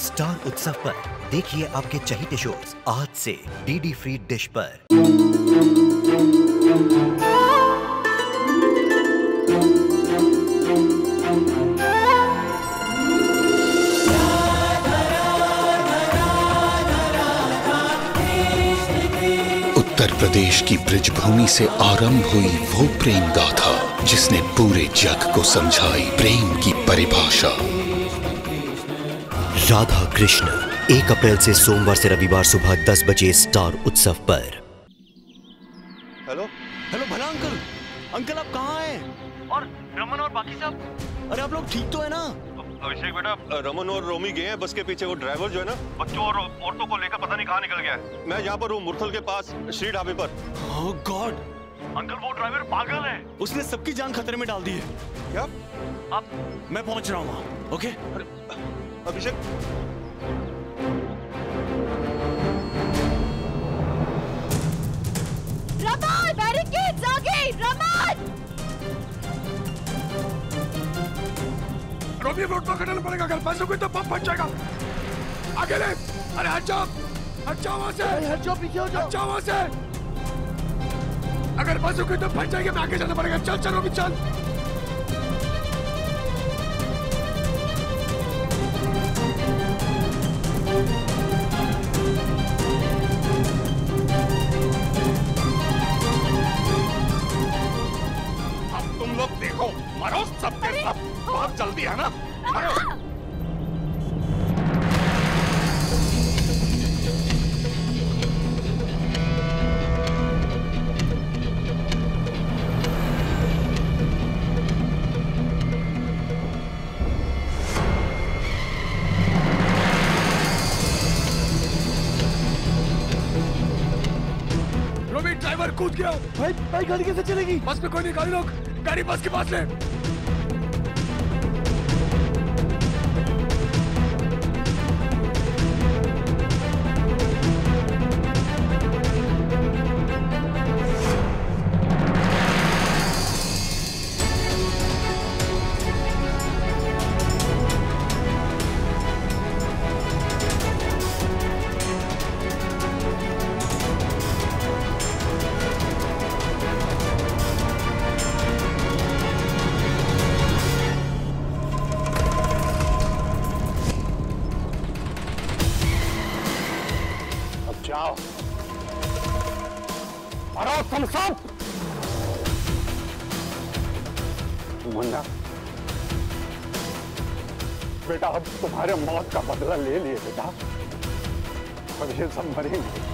Star उत्सव पर देखिए आपके चहेते शोज आज से डीडी फ्री डिश पर। उत्तर प्रदेश की ब्रिजभूमि से आरंभ हुई वो प्रेम गाथा जिसने पूरे जग को समझाई प्रेम की परिभाषा। राधा कृष्ण 1 अप्रैल से सोमवार से रविवार सुबह 10 बजे स्टार उत्सव पर। हेलो हेलो भला अंकल, अंकल आप कहाँ हैं? और रमन और बाकी सब? अरे आप लोग ठीक तो है ना? अभिषेक बेटा, रमन और रोमी गए हैं बस के पीछे। वो ड्राइवर जो है ना, बच्चों और औरतों को लेकर पता नहीं कहाँ निकल गया है। मैं यहाँ पर हूँ मुरथल के पास श्री ढाबे पर। ओह गॉड अंकल, वो ड्राइवर पागल है, उसने सबकी जान खतरे में डाल दी है। क्या? आप मैं पहुंच रहा हूँ वहाँ। ओके अभिषेक, रमन, बैरिकेड्स आगे, रमन! रोमी रोड पर कटना पड़ेगा, अगर बस रुकी तो पंप फट जाएगा। आगे ले, अरे हट जाओ वहाँ से, हट जाओ, पीछे हो जाओ। हट जाओ वहाँ से। अगर बस रुकी तो फट जाएगी, मैं आगे जाना पड़ेगा। चल चल रोमी चल। अब तुम लोग देखो, मरो सबके सब, बहुत जल्दी है ना, मरो। रोमी ड्राइवर कूद गया। भाई गाड़ी कैसे चलेगी? बस में कोई नहीं, गाड़ी रोक, गाड़ी बस के पास ले। जाओ, मरो तुम सब। मुन्ना बेटा, अब तुम्हारे मौत का बदला ले लिए बेटा, और ये सब मरेंगे।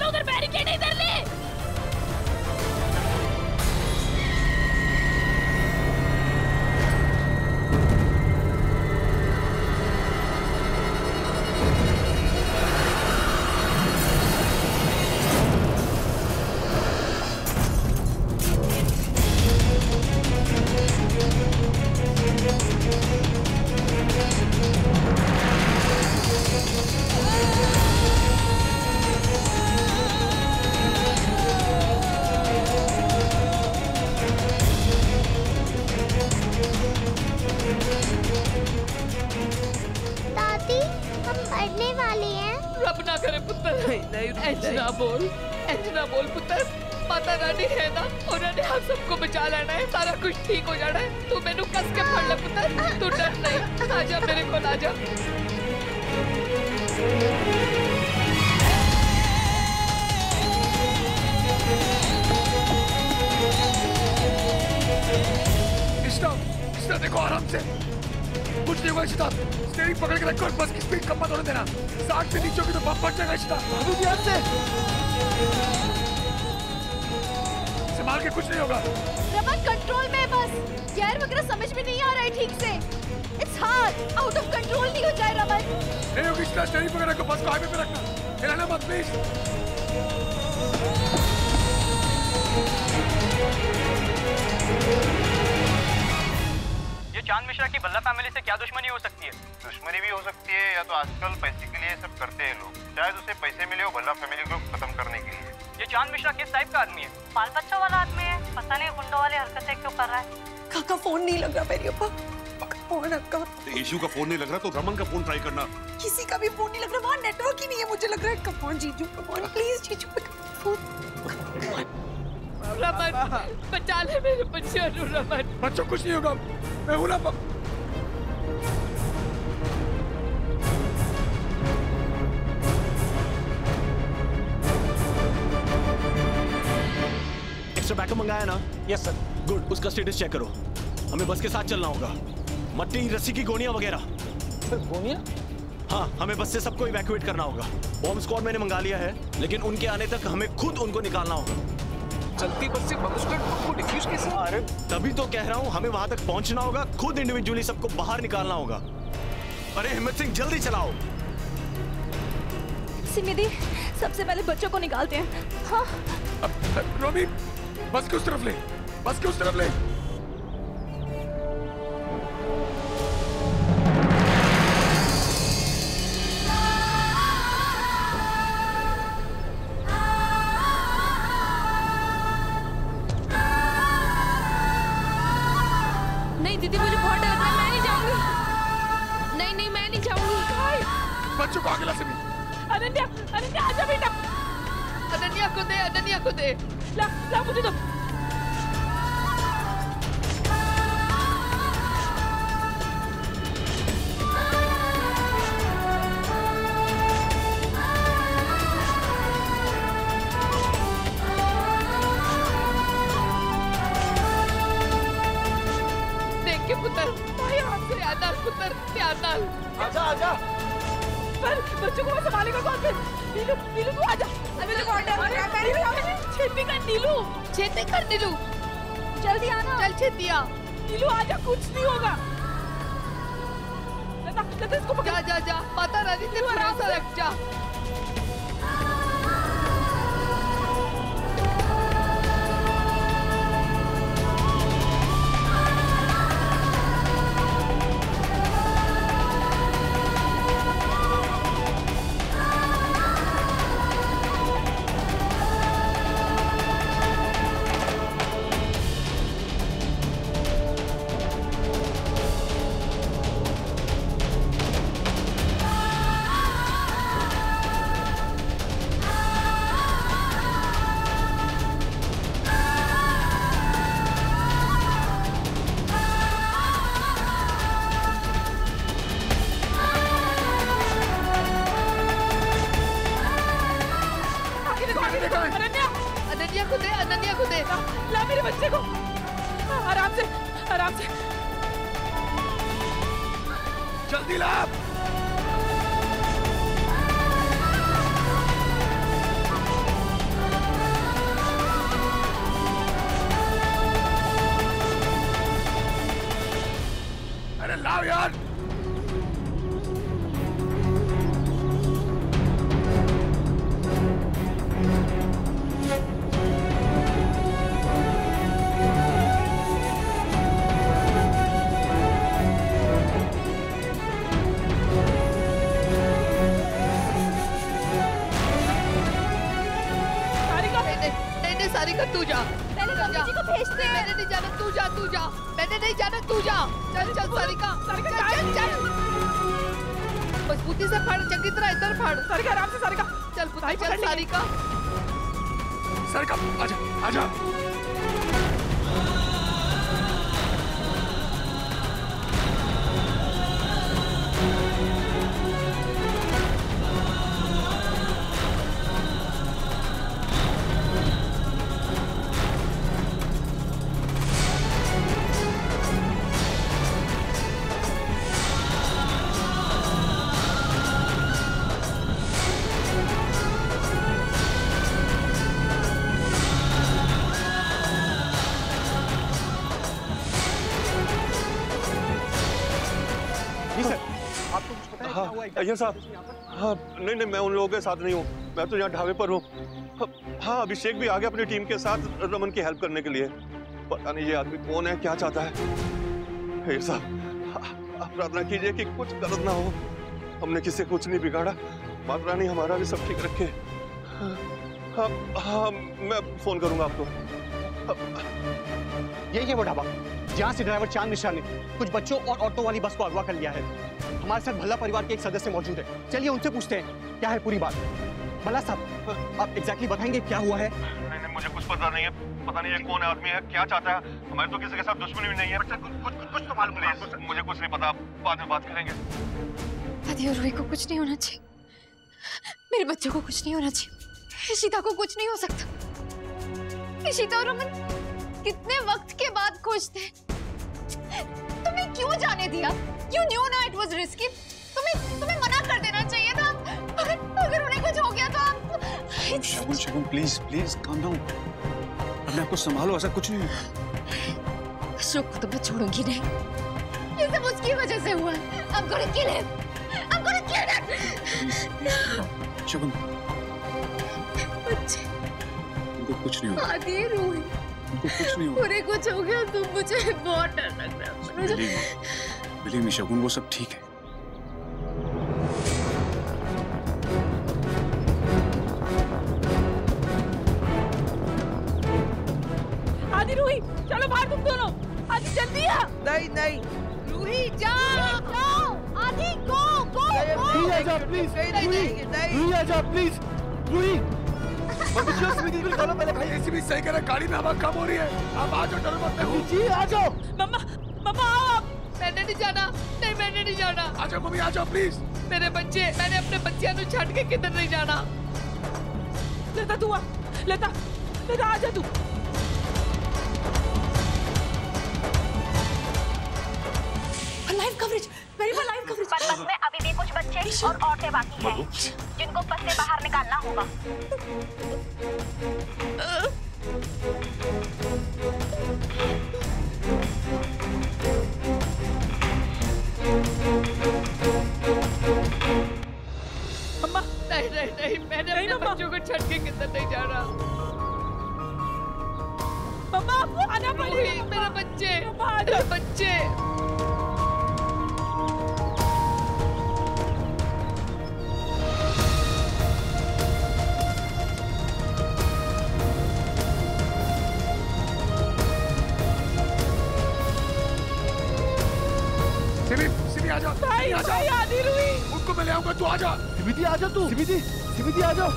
उधर बैरिकेड इधर ले। मरने वाली हैं। रब ना करे पुत्र, ऐसा बोल पुत्र। माता रानी है ना, उन्होंने हम सबको बचा लेना है, सारा कुछ ठीक हो जाना है। तू मैनू कस के फड़ ले पुत्र, तू डर नहीं, आजा मेरे को, आजा। कृष्णा देखो आराम से, कुछ नहीं होगा इशिता। स्टीयरिंग पकड़ के रखो और बस की स्पीड कम मत होने देना। 60 से नीचे होगी तो बम फट जाएगा इशिता। अभी ध्यान से संभाल के, कुछ नहीं होगा। रमन कंट्रोल में। समझ में नहीं आ रहा है ठीक से। It's hard, out of control नहीं हो जाए रमन। नहीं होगी, स्टीयरिंग पकड़ रखो, बस को हाईवे पे रखना, हिलाना मत प्लीज। ये चांद मिश्रा की भल्ला फैमिली से क्या दुश्मनी हो सकती है? दुश्मनी भी हो सकती है, या तो आजकल पैसे के लिए सब करते हैं लोग। शायद उसे पैसे मिले हो भल्ला फैमिली को खत्म करने के लिए। ये चांद मिश्रा किस टाइप का आदमी है? बाल बच्चों वाला आदमी है, पता नहीं गुंडों वाली हरकतें क्यों कर रहा है। काका फोन नहीं लग रहा मेरे ऊपर। फोन अक्का। यीशु का फोन नहीं लग रहा तो रमन का फोन ट्राई करना। किसी का भी फोन नहीं लग रहा, वहाँ नेटवर्क ही नहीं है मुझे लग रहा है। कम ऑन जीजू, कम ऑन प्लीज जीजू पिक अप फोन। रमन बचा ले मेरे बच्चों को रमन। बच्चों कुछ नहीं होगा, मैं हूं ना। एक्स्ट्रा बैकअप मंगाया ना? Yes sir. गुड, उसका स्टेटस चेक करो। हमें बस के साथ चलना होगा। मट्टी, रस्सी की गोनियां वगैरह। सर गोनियां? हाँ, हमें बस से सबको इवैक्यूएट करना होगा। बॉम्ब स्क्वाड मैंने मंगा लिया है, लेकिन उनके आने तक हमें खुद उनको निकालना होगा। चलती बस से बम स्क्वाड को डिफ्यूज कैसे? अरे तभी तो कह रहा हूँ, हमें वहां तक पहुंचना होगा, खुद इंडिविजुअली सबको बाहर निकालना होगा। अरे हिम्मत सिंह, जल्दी चलाओ। सिमी, सबसे पहले बच्चों को निकालते हैं। हाँ। रोमी, बस के उस तरफ ले, बस के उस तरफ ले। नहीं दीदी, मुझे बहुत डर रहा है, मैं नहीं जाऊंगी। नहीं नहीं, मैं नहीं जाऊंगी। बच्चों को आगे ला सभी। अनन्या, अनन्या आजा बेटा। अनन्या को दे, अनन्या को दे। ला ला मुझे दो। देख के पुत्र, भाई हाथ से ध्यान डाल पुत्र, ध्यान डाल। आजा आजा। पर बच्चों को संभालेगा कौन फिर? नीलू, नीलू तू आजा। अभी तो बहुत डर लग रहा है। छेती कर नीलू, छेती कर नीलू। जल्दी आना। चल छेती आ। नीलू आजा, कुछ नहीं होगा। लता, लता इसको पकड़। जा जा जा, माता रानी से भरोसा रख जा। अनन्या को दे, अनन्या को दे। ला मेरे बच्चे को। आराम से, आराम से। जल्दी ला। अरे लाओ यार। सारिका तू जा। पहले मम्मी जी को भेजते हैं। मैंने नहीं जाना, तू जा, तू जा। मैंने नहीं जाना, तू जा। चल चल सारिका, सारिका चल चल। मजबूती से फाड़, चंगी तरह इधर फाड़। सारिका आराम से, सारिका। चल पुत्र, चल सारिका। सारिका आजा, आजा। हाँ अय्यर साहब, हाँ नहीं मैं उन लोगों के साथ नहीं हूँ, मैं तो यहाँ ढाबे पर हूँ। हाँ अभिषेक भी आ गया अपनी टीम के साथ रमन की हेल्प करने के लिए। पता नहीं ये आदमी कौन है, क्या चाहता है। अय्यर साहब आप प्रार्थना कीजिए कि कुछ गलत ना हो। हमने किसी कुछ नहीं बिगाड़ा, माता रानी हमारा भी सब ठीक रखे। हाँ हाँ मैं फोन करूंगा आपको। यही है वो ढाबा जहाँ से ड्राइवर चांद मिश्रा ने कुछ बच्चों और औरतों वाली बस को अगवा कर लिया है। हमारे साथ भल्ला परिवार के एक सदस्य मौजूद है, चलिए उनसे पूछते हैं क्या है पूरी बात। भल्ला साहब आप एग्जैक्टली बताएंगे क्या हुआ है? नहीं मुझे कुछ पता नहीं है, पता नहीं ये कौन आदमी है, क्या चाहता है। हमारे तो किसी के साथ दुश्मनी भी नहीं है। कुछ तो मालूम नहीं, मुझे कुछ नहीं पता, बाद में बात करेंगे। आदि और रूही को कुछ नहीं होना चाहिए, मेरे बच्चों को कुछ नहीं होना चाहिए, इशिता को कुछ नहीं हो सकता। इशिता और रमन कितने वक्त के बाद खुश थे, तुमने क्यों जाने दिया? You knew ना it was risky, तुम्हें मना कर देना चाहिए था। अगर उन्हें कुछ हो गया तो आप। शगुन प्लीज काम डाउन, अपने आप को संभालो, ऐसा कुछ नहीं। अशोक को तो मैं छोड़ूंगी नहीं, ये सब उसकी वजह से हुआ। I'm gonna kill him, I'm gonna kill him। शगुन बच्चे उनको कुछ नहीं होगा। आदि रूही उनको कुछ नहीं होगा। उन्हें कुछ हो गया तो मुझे बहुत डर लग रहा है। बिलीव मी शगुन, वो सब ठीक है। आदि रूही चलो बाहर तुम दोनों, आदि जल्दी आ। नहीं रूही जाओ, आदि गो रूही आजा प्लीज, रूही आजा प्लीज, रूही पहले भाई। ऐसी भी सही कह रहा, गाड़ी में हवा कम हो रही है, आप आ जाओ, डरो मत। जी आ जाओ। मम्मा आओ आप। मैंने नहीं जाना, नहीं मैंने नहीं जाना। आ जाओ मम्मी, आ जाओ प्लीज। मेरे बच्चे, मैंने अपने बच्चियां को छੱਡ के किधर नहीं जाना। लता तू आ, लता आ जा तू। Live coverage, very good live coverage. पर बस में अभी भी कुछ बच्चे और औरतें बाकी हैं जिनको बस से बाहर निकालना होगा। मम्मा नहीं मैंने अपने बच्चों को छੱड के किधर नहीं जाना। मम्मा आपको आना पड़ेगा। मेरे बच्चे सिमी आ जाओ। भाई आदि रूही उनको मैं ले आऊंगा, तू आ जा। सिमिति आ जा तू, सिमिति आ जाओ।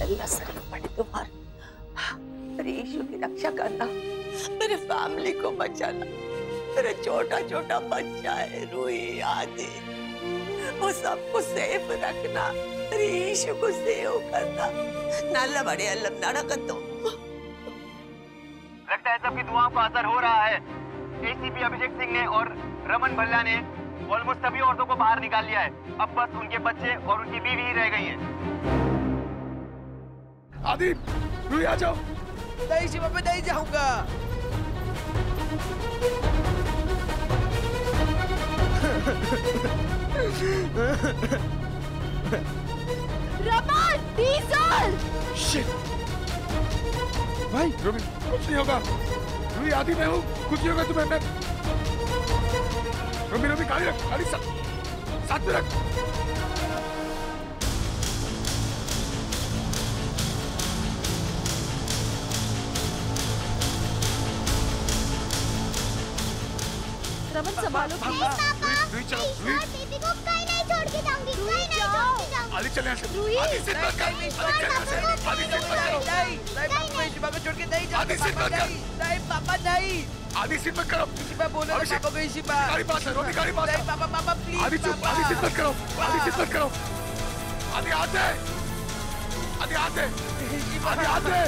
अल्लाह सलाम पड़े तुम्हारा, मेरे यीशु की रक्षा करना, मेरे फैमिली को बचाना। मेरा छोटा बच्चा है रूही, आदि, वो सबको सेफ रखना, मेरे यीशु को सेव करना। नल्ला बड़े अल्लाह नड़कतो। लगता है सबकी दुआओं का असर हो रहा है। एसीपी अभिषेक सिंह ने और रमन भल्ला ने ऑलमोस्ट सभी औरतों को बाहर निकाल लिया है। अब बस उनके बच्चे और उनकी बीवी ही रह गई है। आदि रूही आ जाओ। नहीं शिवा, मैं नहीं जाऊंगा। रमन डीजल। शिट भाई, रोमिन कुछ नहीं होगा। रूही आदि मैं हूँ, कुछ नहीं होगा तुम्हें। मैं रोमिन गाड़ी रख, गाड़ी साथ में रख। रमन संभालो प्लीज। दीदी को कहीं नहीं छोड़ के जाऊंगी, कहीं नहीं छोड़ के जाऊंगी। आदि चले रूही आदि से बात कर, आदि शिवा को छोड़ के नहीं जाऊंगा। आदि से बात कर। नहीं पापा नहीं। आदि से मत करो। शिवा बोलो ना पापा को। शिवा गाड़ी पास है, रोमी गाड़ी पास है। नहीं पापा प्लीज। आदि चुप, आदि से मत करो, आदि से मत करो। आदि आते, आदि आते, आदि आते।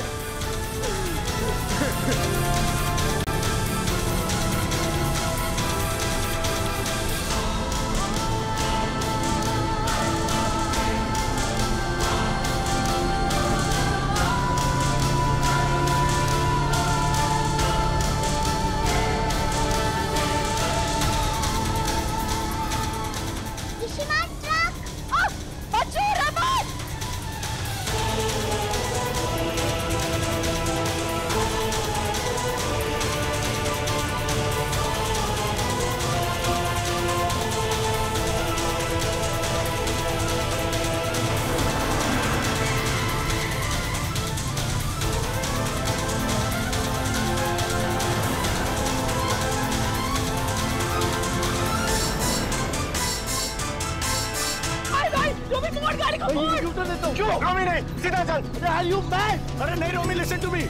क्यों? रोमी नहीं, सीधा चल। Are you mad? अरे नहीं रोमी, listen to me.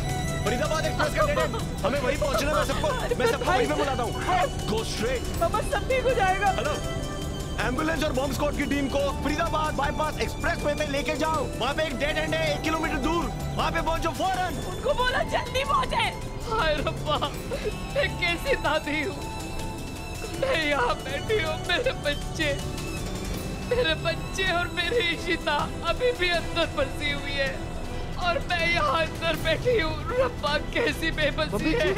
Faridabad express का डेट है, हमें वहीं पहुंचना है। मैं सबको वहीं पे बुलाता हूँ। Go straight. पापा सब ठीक हो जाएगा। हेलो, एम्बुलेंस और बॉम्ब स्क्वाड की टीम को फरीदाबाद बाईपास एक्सप्रेस वे पे लेके जाओ। वहाँ पे एक डेड एंड है 1 किलोमीटर दूर, वहाँ पे पहुंचो फौरन। उनको बोला जल्दी पहुंचे। हाय रब्बा, मैं कैसी दादी हूँ। मैं यहाँ बैठी हूँ, मेरे बच्चे और मेरी इशिता अभी भी अंदर फंसी हुई है और मैं यहाँ अंदर बैठी हूँ। रब्बा कैसी बेबसी है।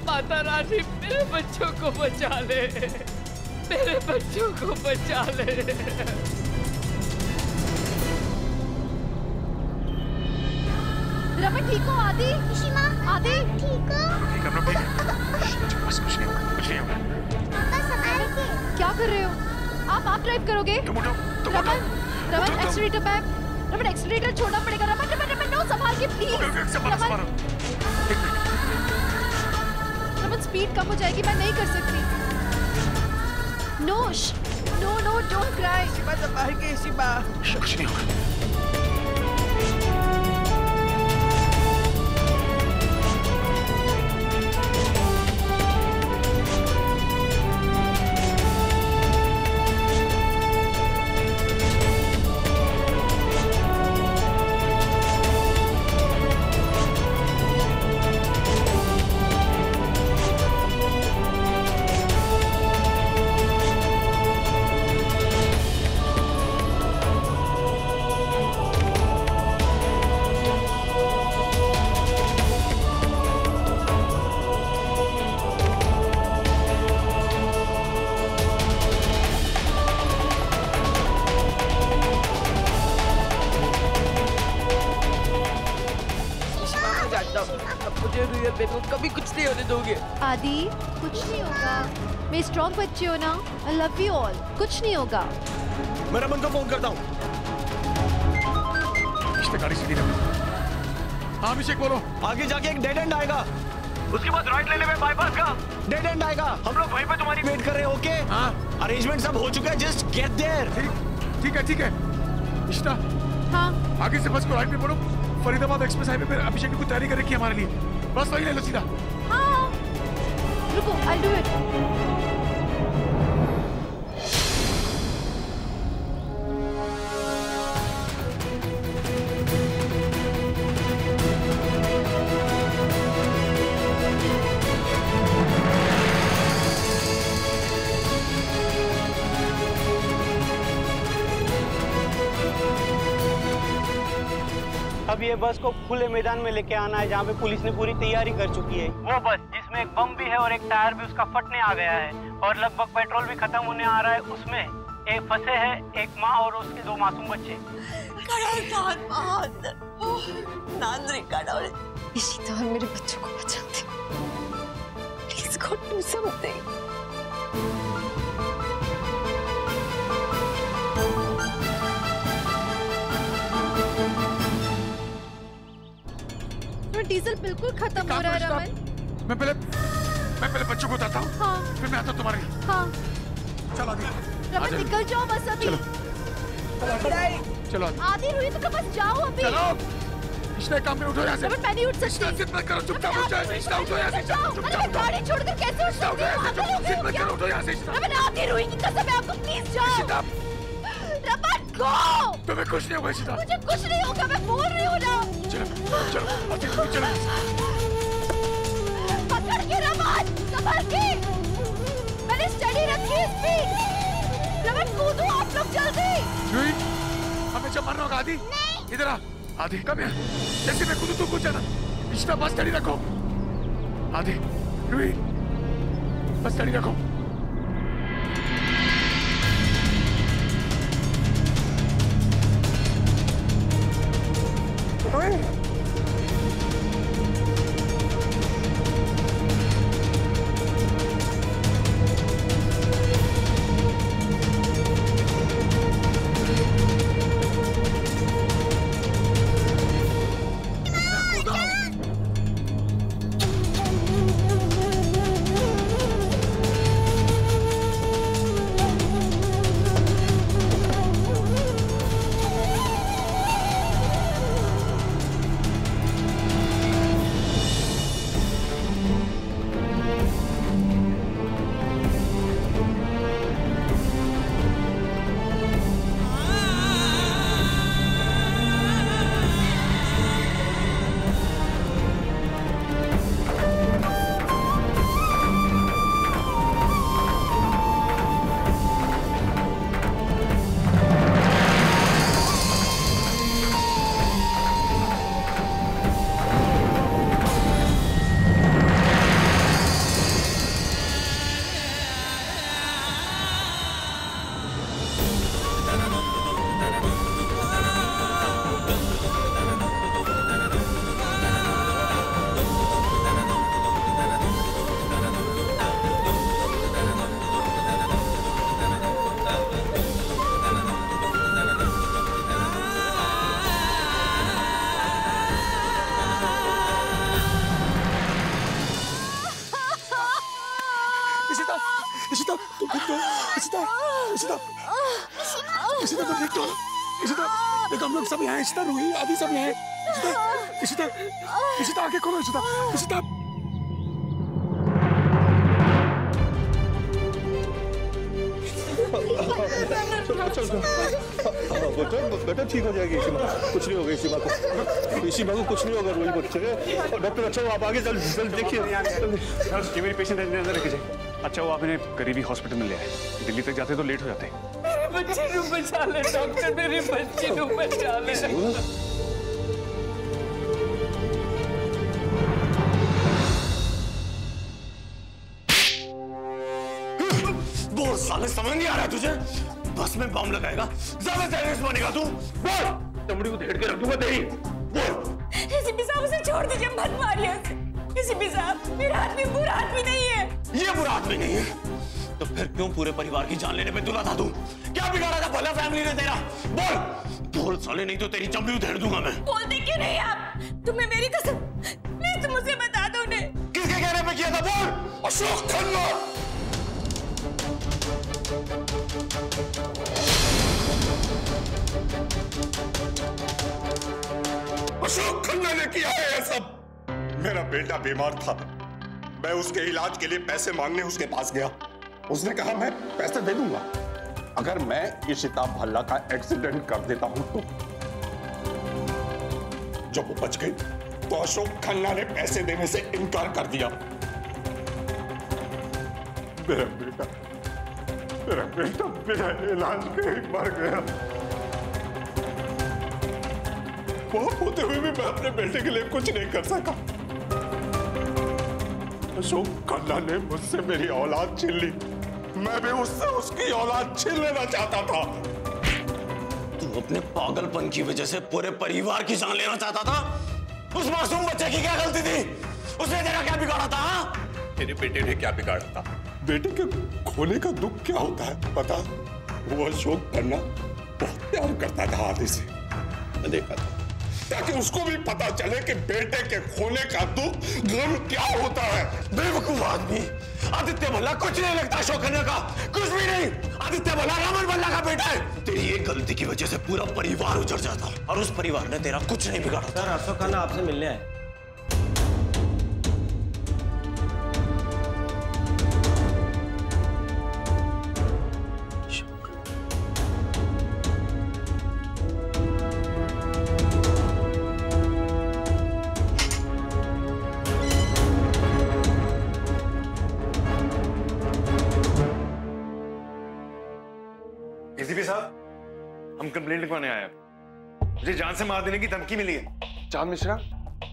माता रानी मेरे बच्चों को बचा ले, मेरे बच्चों को बचा ले। रमन ठीक हो? आदि, इशिमा, आदि ठीक हो? बस कुछ नहीं होगा। क्या कर रहे हो आप ड्राइव करोगे? Raman accelerator back, Raman accelerator छोड़ना पड़ेगा। रमन नो, संभाल के प्लीज। रमन स्पीड कम हो जाएगी, मैं नहीं कर सकती। No don't cry. शिवा संभाल के, शिवा। कुछ नहीं होगा। कभी कुछ नहीं होने दोगे। आदि कुछ नहीं होगा, मैं स्ट्रॉन्ग बच्ची हो ना। आई लव यू ऑल, कुछ नहीं होगा। मैं रमन को फोन करता हूँ। गाड़ी सीधी रखो। हाँ अभिषेक बोलो। आगे जाके एक डेड एंड आएगा, उसके बाद राइट लेने में बाईपास का डेड एंड आएगा। हम लोग वहीं पे तुम्हारी वेट कर रहे हैं। ओके हाँ, अरेंजमेंट सब हो चुका है, जस्ट गेट देयर। ठीक है। इशिता, हाँ आगे से बस को राइट में मोड़ो। फरीदाबाद एक्सप्रेस हाईवे पे अभिषेक ने कुछ तैयारी कर रखी है हमारे लिए, बस वही ले लो सीधा। हाँ रुको, I'll do it। अब ये बस को खुले मैदान में लेके आना है जहाँ पे पुलिस ने पूरी तैयारी कर चुकी है। वो बस जिसमें एक बम भी है और एक टायर भी उसका फटने आ गया है और लगभग पेट्रोल भी खत्म होने आ रहा है। उसमें एक फंसे है एक माँ और उसके 2 मासूम बच्चे। इशिता और मेरे बच्चों को बचाते। Please God do something। Diesel बिल्कुल खत्म हो रहा है रमन। मैं पहले बच्चों को उतारता हूँ। हाँ। फिर मैं आता हूँ तुम्हारे लिए। हाँ। चलो आदि। रमन निकल जाओ बस अभी। चलो आदि रुई तो बस जाओ अभी। चलो। इश्ता काम में उठो यहाँ से। रमन मैं नहीं उठ सकती। जिद मत करो, चुपचाप उठ जाओ। इश्ता उठो यहाँ से। अरे गाड़ी छोड़कर कैसे उठ सकती हूँ? जिद मत करो, उठो यहाँ से। रमन आदि रुई की कसम है आपको, प्लीज जाओ। रमन गो। तुम्हें कुछ नहीं होगा इशिता। मुझे कुछ नहीं होगा, मैं बोल रही हूँ ना। चलो चलो। पकड़ के रमन, संभल के। मैंने स्टडी रखी है स्पीड। रमन कूदो आप लोग जल्दी। हमें जब मरना होगा आदि। इधर आ आदि, कम यहाँ। जैसे मैं कूदूं तू कूद जाना। इशिता बस स्टडी रखो। आदि रुई बस स्टडी रखो। इशिता तुम ठीक तो? इशिता देखो हम लोग सब यहाँ हैं। इशिता, रूही, आदि सब यहाँ हैं। इशिता आगे खोलो। इशिता बेटा ठीक हो जाएगी इसी माँ, कुछ नहीं होगा इसी माँ को कुछ नहीं होगा। रोई बच्चे डॉक्टर, अच्छा आप आगे जल्द देखिए। ये मेरी पेशेंट अंदर रखिए। अच्छा वो आपने करीबी हॉस्पिटल में ले आए, दिल्ली तक जाते तो लेट हो जाते। मेरे बच्चे को बचा ले डॉक्टर, मेरे बच्चे को बचा ले। बोल साले, समझ नहीं आ रहा तुझे? बस में बम लगाएगा, ज्यादा टेररिस्ट बनेगा तू। बोल, चमड़ी को धेड़ के रख दूंगा तेरी। बोल। एसीपी साहब उसे छोड़ दीजिए, मत मारिए उसे। एसीपी साहब, मेरा आदमी बुरा आदमी नहीं है। ये बुरा आदमी नहीं है तो फिर क्यों पूरे परिवार की जान लेने पे तुला था तू? क्या बिगाड़ा था भला फैमिली ने तेरा? बोल साले, नहीं तो तेरी चमड़ी उधेड़ दूंगा मैं। बोलते क्यों नहीं आप? तुम्हें मेरी कसम, प्लीज तुम मुझे बता दो उन्हें। किसके कहने पे किया था? बोल। अशोक खन्ना। अशोक खन्ना ने किया है ये सब। मेरा बेटा बीमार था, मैं उसके इलाज के लिए पैसे मांगने उसके पास गया। उसने कहा मैं पैसे दे दूंगा अगर मैं इशिता भल्ला का एक्सीडेंट कर देता हूं तो। जब वो बच गई तो अशोक खन्ना ने पैसे देने से इनकार कर दिया। मेरा बेटा बिना इलाज के ही मर गया। बाप होते हुए भी मैं अपने बेटे के लिए कुछ नहीं कर सका। अशोक खन्ना ने मुझसे मेरी औलाद छीन ली, मैं भी उससे उसकी औलाद छीन लेना चाहता था। तू अपने पागलपन की वजह से पूरे परिवार की जान लेना चाहता था? उस मासूम बच्चे की क्या गलती थी? उसने तेरा क्या बिगाड़ा था? तेरे बेटे ने क्या बिगाड़ा था? बेटे के खोने का दुख क्या होता है पता? वो अशोक खन्ना बहुत प्यार करता था आदि से, मैं देखा था, ताकि उसको भी पता चले कि बेटे के खोने का दुख गम क्या होता है। बेवकूफ आदमी। आदित्य भल्ला कुछ नहीं लगता अशोक खन्ना का, कुछ भी नहीं। आदित्य भल्ला रमन भल्ला का बेटा है। तेरी एक गलती की वजह से पूरा परिवार उजड़ जाता और उस परिवार ने तेरा कुछ नहीं बिगाड़ा। सर, अशोक खन्ना आपसे मिलने आए। एसीपी साहब, हम कंप्लेंट लिखवाने आए हैं। मुझे जान से मार देने की धमकी मिली है। चांद मिश्रा,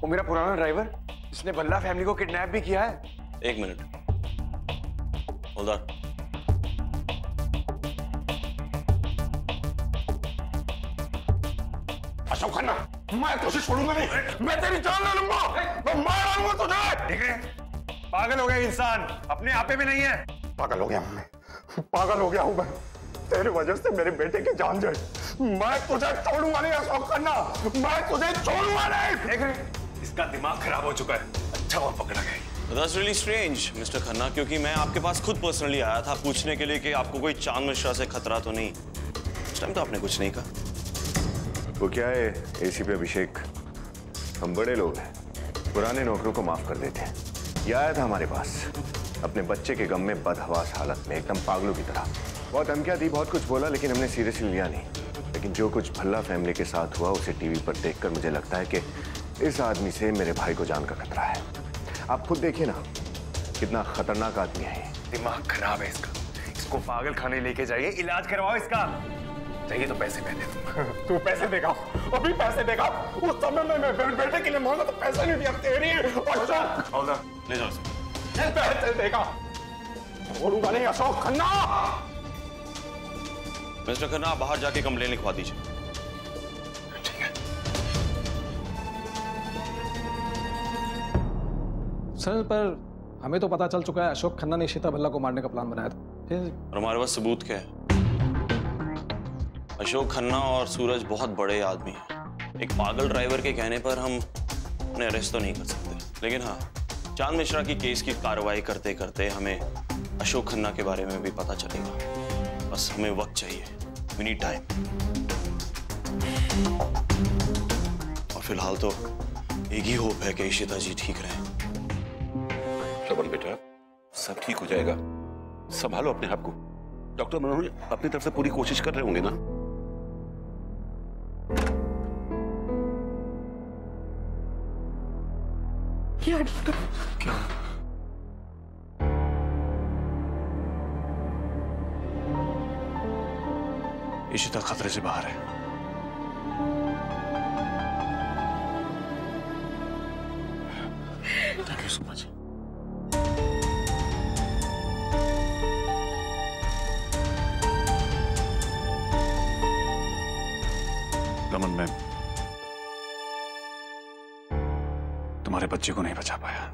वो मेरा पुराना ड्राइवर, जिसने भल्ला फैमिली को किडनैप भी किया है। एक मिनट, हवलदार। अशोक खन्ना, मैं कोशिश छोड़ूंगा नहीं, मैं तेरी जान ले लूंगा, मैं मार डालूंगा तुझे। ठीक है, पागल हो गया इंसान, अपने आपे में नहीं है। पागल हो गया हूं मैं, पागल हो गया हूं मैं। तेरी वजह से मेरे बेटे की जान जाए। मैं तुझे छोड़ूंगा नहीं अशोक खन्ना, मैं तुझे छोड़ूंगा नहीं। देख रहे, इसका दिमाग खराब हो चुका है। अच्छा वो पकड़ा गया। That's really strange, mister Khanna, क्योंकि मैं आपके पास खुद पर्सनली आया था पूछने के लिए कि आपको कोई चांद मिश्रा से खतरा तो नहीं। उस टाइम तो आपने कुछ नहीं कहा। वो क्या है एसीपी अभिषेक, हम बड़े लोग हैं, पुराने नौकरों को माफ कर देते हैं। ये आया था हमारे पास अपने बच्चे के गम में बदहवास हालत में, एकदम पागलों की तरह। बहुत धमकियां दी, बहुत कुछ बोला, लेकिन हमने सीरियसली लिया नहीं। लेकिन जो कुछ भल्ला फैमिली के साथ हुआ उसे टीवी पर देखकर मुझे लगता है कि इस आदमी से मेरे भाई को जान का खतरा है। आप खुद देखिए ना, कितना खतरनाक आदमी है। दिमाग खराब है इसका, इसको पागल खाने लेके जाइए, इलाज करवाओ इसका। चाहिए तो पैसे मैं दे दूंगा। तू पैसे देगा, अभी पैसे देगा। उस समय में मैं बेटे के लिए मांगा तो पैसा नहीं दिया। तेरी ले जाओ पैसे देगा, छोड़ूंगा नहीं अशोक खन्ना। मिस्टर खन्ना, बाहर जाके कंप्लेन लिखवा दीजिए। सर, पर हमें तो पता चल चुका है अशोक खन्ना ने इशिता भल्ला को मारने का प्लान बनाया था। और हमारे पास सबूत क्या है? अशोक खन्ना और सूरज बहुत बड़े आदमी हैं। एक पागल ड्राइवर के कहने पर हम उन्हें अरेस्ट तो नहीं कर सकते, लेकिन हाँ, चांद मिश्रा की केस की कार्रवाई करते करते हमें अशोक खन्ना के बारे में भी पता चलेगा। बस हमें वक्त चाहिए, we need time। और फिलहाल तो एक ही होप है कि इशिता जी ठीक रहे। रमन बेटा, सब ठीक हो जाएगा, संभालो अपने आप को। डॉक्टर मनोज अपनी तरफ से पूरी कोशिश कर रहे होंगे ना? क्या डॉक्टर? क्या? इशिता खतरे से बाहर है। Thank you so much. Raman, मैं तुम्हारे बच्चे को नहीं बचा पाया।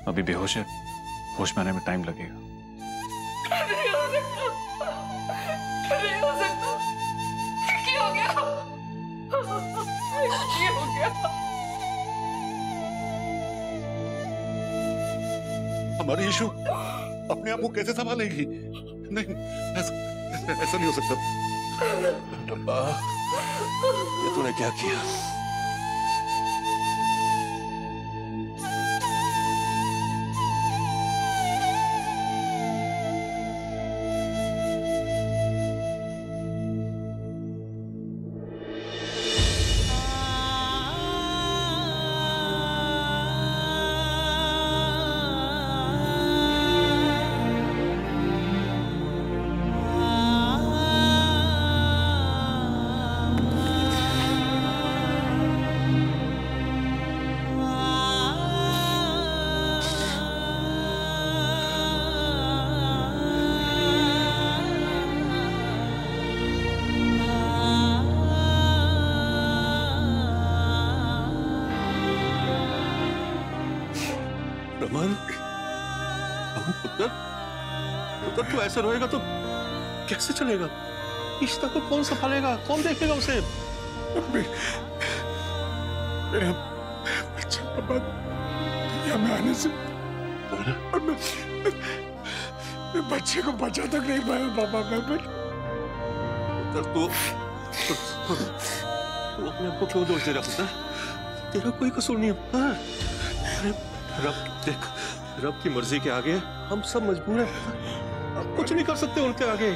अभी बेहोश है, होश में आने में टाइम लगेगा। नहीं हो सकता। क्या हो गया? क्या हो गया? हमारी इशू अपने आप को कैसे संभालेगी? नहीं, ऐसा नहीं हो सकता। डब्बा, ये तूने क्या किया? रमन, पुत्र, पुत्र तू ऐसे रोएगा तो कैसे चलेगा? इशिता को कौन संभालेगा? कौन देखेगा उसे? मेरा बच्चा बर्बाद दुनिया में आने से और मैं बच्चे को बचा तक नहीं पाया बाबा। तू अपने आप को क्यों दोष दे रहा पुत्र? तेरा कोई कसूर नहीं है। रब देख, रब की मर्जी के आगे हम सब मजबूर हैं। कुछ नहीं कर सकते उनके आगे।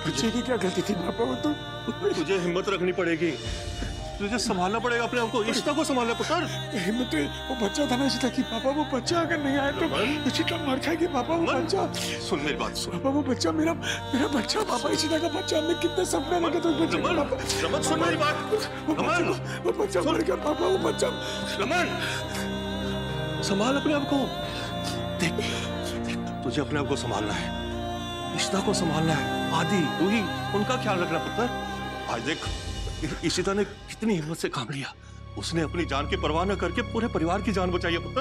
बच्चे की क्या गलती थी पापा? वो तो तुझे हिम्मत रखनी पड़ेगी, तुझे संभालना पड़ेगा अपने आप को। इशिता को संभालना पुत्र। हिम्मत वो बच्चा था ना इशिता की पापा। वो बच्चा अगर नहीं आया तो इशिता मार खाएगी पापा। वो बच्चा, सुन मेरी बात सुन पापा, वो बच्चा मेरा बच्चा पापा, इशिता का बच्चा। हमने कितने सपने लगे तो बच्चे। रमन सुन मेरी बात। रमन, वो बच्चा मर गया पापा। वो बच्चा। रमन संभाल अपने आप को। देख, तुझे अपने आप को संभालना है, इशिता को संभालना है। आदि रूही उनका ख्याल रखना पुत्र। आज देख इशिता ने कितनी हिम्मत से काम लिया। उसने अपनी जान की परवाह न करके पूरे परिवार की जान बचाई है पुत्र।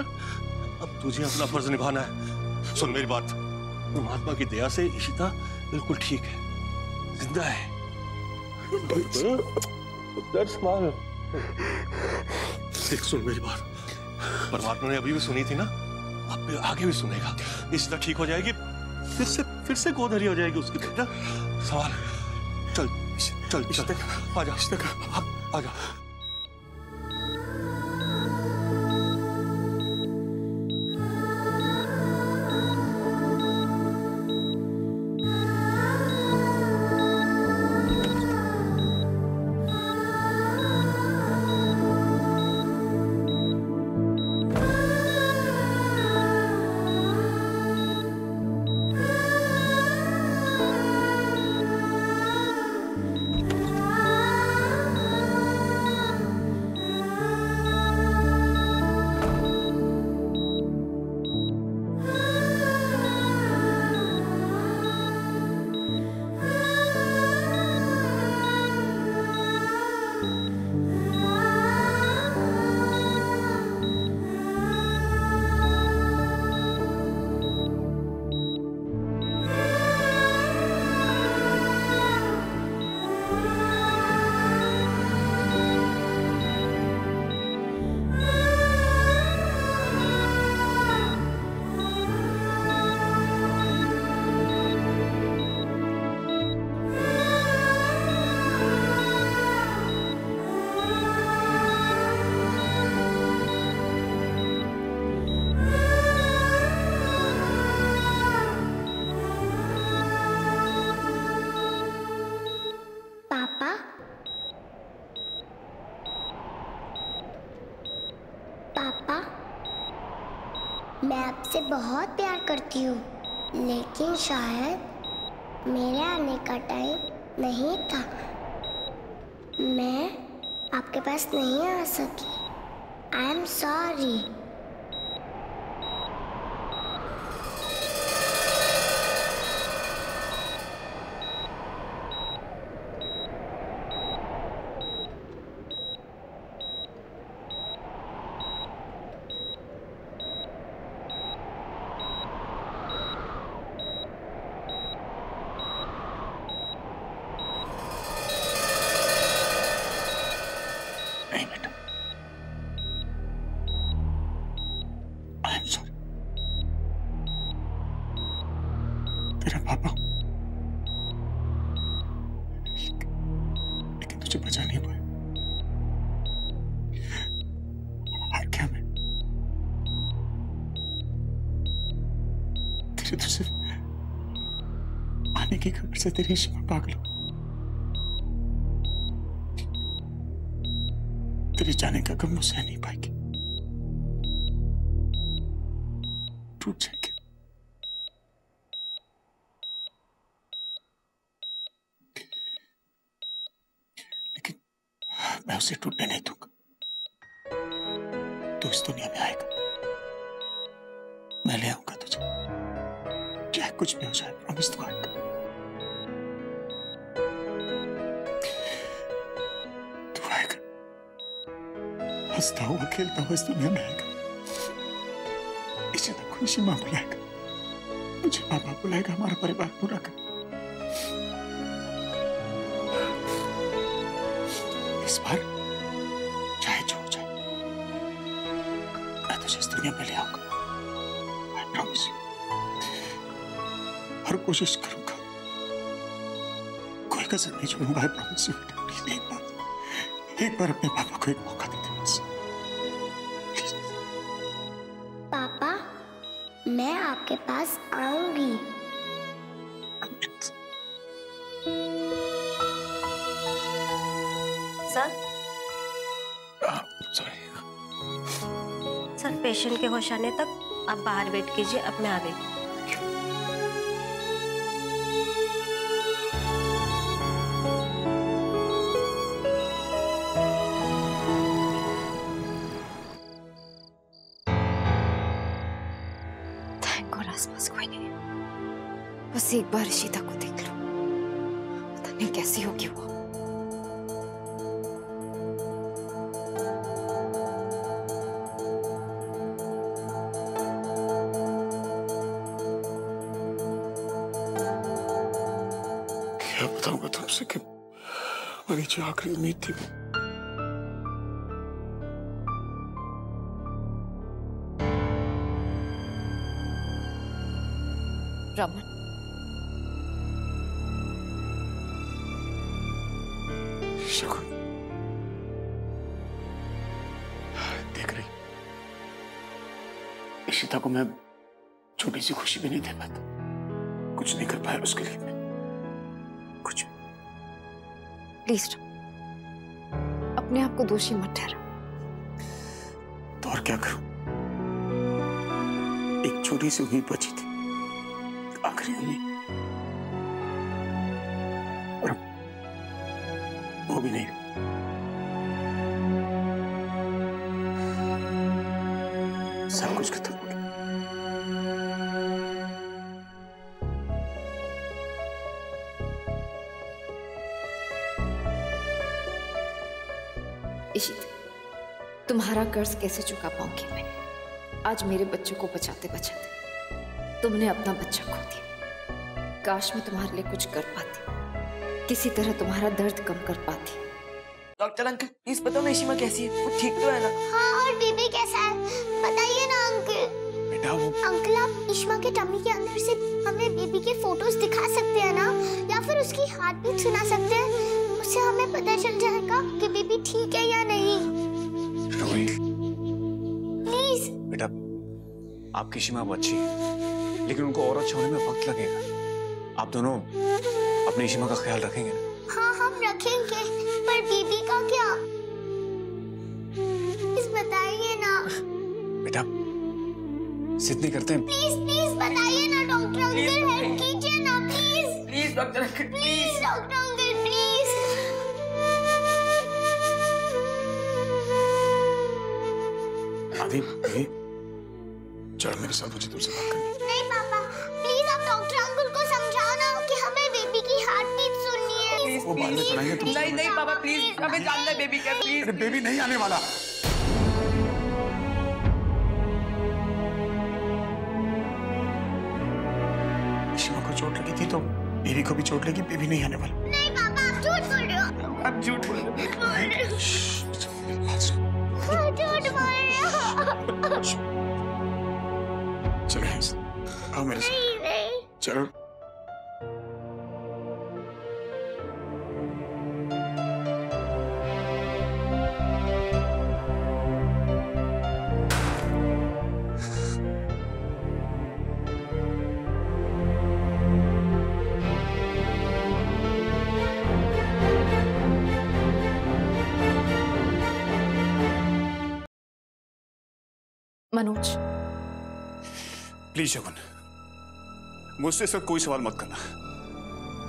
अब तुझे अपना फर्ज निभाना है। सुन मेरी बात, परमात्मा की दया से इशिता बिल्कुल ठीक है, जिंदा है। पुत्र संभाल। देख सुन मेरी बात, परमात्मा ने अभी भी सुनी थी ना, अब आगे भी सुनेगा। इशिता ठीक हो जाएगी, फिर से गोदरी हो जाएगी उसकी। बेटा सवाल, चल चल चल आजा, आजा। आपसे बहुत प्यार करती हूँ, लेकिन शायद मेरे आने का टाइम नहीं था। मैं आपके पास नहीं आ सकी। आई एम सॉरी। तेरा पापा, लेकिन तुझे बचा नहीं पाया। और क्या मैं तेरे तो सिर्फ आने की खबर से तेरी शिमा पागल हो। तेरे जाने का गम मुझसे नहीं पाएगी, टूट जाएगी। मैं उसे टूटने नहीं दूंगा। तू इस दुनिया में आएगा, मैं ले आऊंगा तुझे, चाहे कुछ भी हो जाए। प्रॉमिस, तू आएगा। तू आएगा, हंसता हुआ खेलता हुआ इस दुनिया में आएगा। इसी तक खुशी मां बुलाएगा, मुझे पापा बुलाएगा, हमारा परिवार पूरा कर। इस बार चाहे जो हो जाए, मैं तुझे इस दुनिया में ले आऊंगा। I promise you। हर कोशिश करूंगा, कोई कसर नहीं छोड़ूंगा। I promise you। प्लीज एक बार अपने पापा को एक मौका दे दे बस। पापा, मैं आपके पास आऊंगी। सर, पेशेंट के होश आने तक आप बाहर वेट कीजिए, अब मैं आ गई। थैंक गॉड आसपास कोई नहीं है। बस एक बार ईशिता को देख लो, पता नहीं कैसी होगी वो। क्या बताऊंगा तुमसे कि मेरी जो आखिरी उम्मीद थी रमन, शकुन, देख रही, इशिता को मैं छोटी सी खुशी भी नहीं दे पाता, कुछ नहीं कर पाया उसके लिए मैं, कुछ। प्लीज अपने आप को दोषी मत ठहरा। तो और क्या करूं? एक छोटी सी उम्मीद बची थी, आखिरी उम्मीद, और वो भी नहीं। सब कुछ खत्म हो गया। इशिता, तुम्हारा कर्ज कैसे चुका पाऊंगी मैं? आज मेरे बच्चों को बचाते बचाते तुमने अपना बच्चा खो दिया। काश मैं तुम्हारे लिए कुछ कर पाती, किसी तरह तुम्हारा दर्द कम कर पाती। डॉक्टर अंकल, प्लीज बताओ ना इशिमा कैसी है? वो ठीक तो है ना? हाँ, और बेबी कैसा है बताइए ना अंकल। बेटा वो अंकल, आप इशिमा के टमी के अंदर से हमें बेबी के फोटोज दिखा सकते हैं ना, या फिर उसकी हार्ट बीट सुना सकते हैं? उससे हमें पता चल जाएगा कि बेबी ठीक है या नहीं। प्लीज बेटा, आपकी इशिमा अच्छी है, लेकिन उनको और अच्छा होने में वक्त लगेगा। आप दोनों अपनी इशिमा का ख्याल रखेंगे ना? हाँ, हम रखेंगे, पर बेबी का क्या? प्लीज बताइए ना। बेटा, जिद नहीं करते हैं। प्लीज प्लीज बताइए ना डॉक्टर अंकल, हेल्प कीजिए ना please. Please doctor uncle, please doctor uncle please. आदि चलो मेरे साथ, मुझे तुमसे बात करनी। नहीं पापा, प्लीज आप डॉक्टर अंकल को समझाओ ना कि हमें बेबी की हार्ट बीट सुननी है। वो बाद में सुनाएंगे तुमसे। नहीं नहीं पापा प्लीज, हमें जानना है बेबी का, प्लीज। अरे बेबी नहीं आने वाला। ईशिमा को चोट लगी थी तो बेबी को भी चोट लगी, बेबी नहीं आने वाला। नहीं पापा, आप झूठ बोल रहे हो। आप झूठ बोल रहे हो। झूठ बोल रहे हो। चलो आओ मेरे साथ। नहीं। चलो मनोज, प्लीज शगुन, मुझसे इस वक्त कोई सवाल मत करना।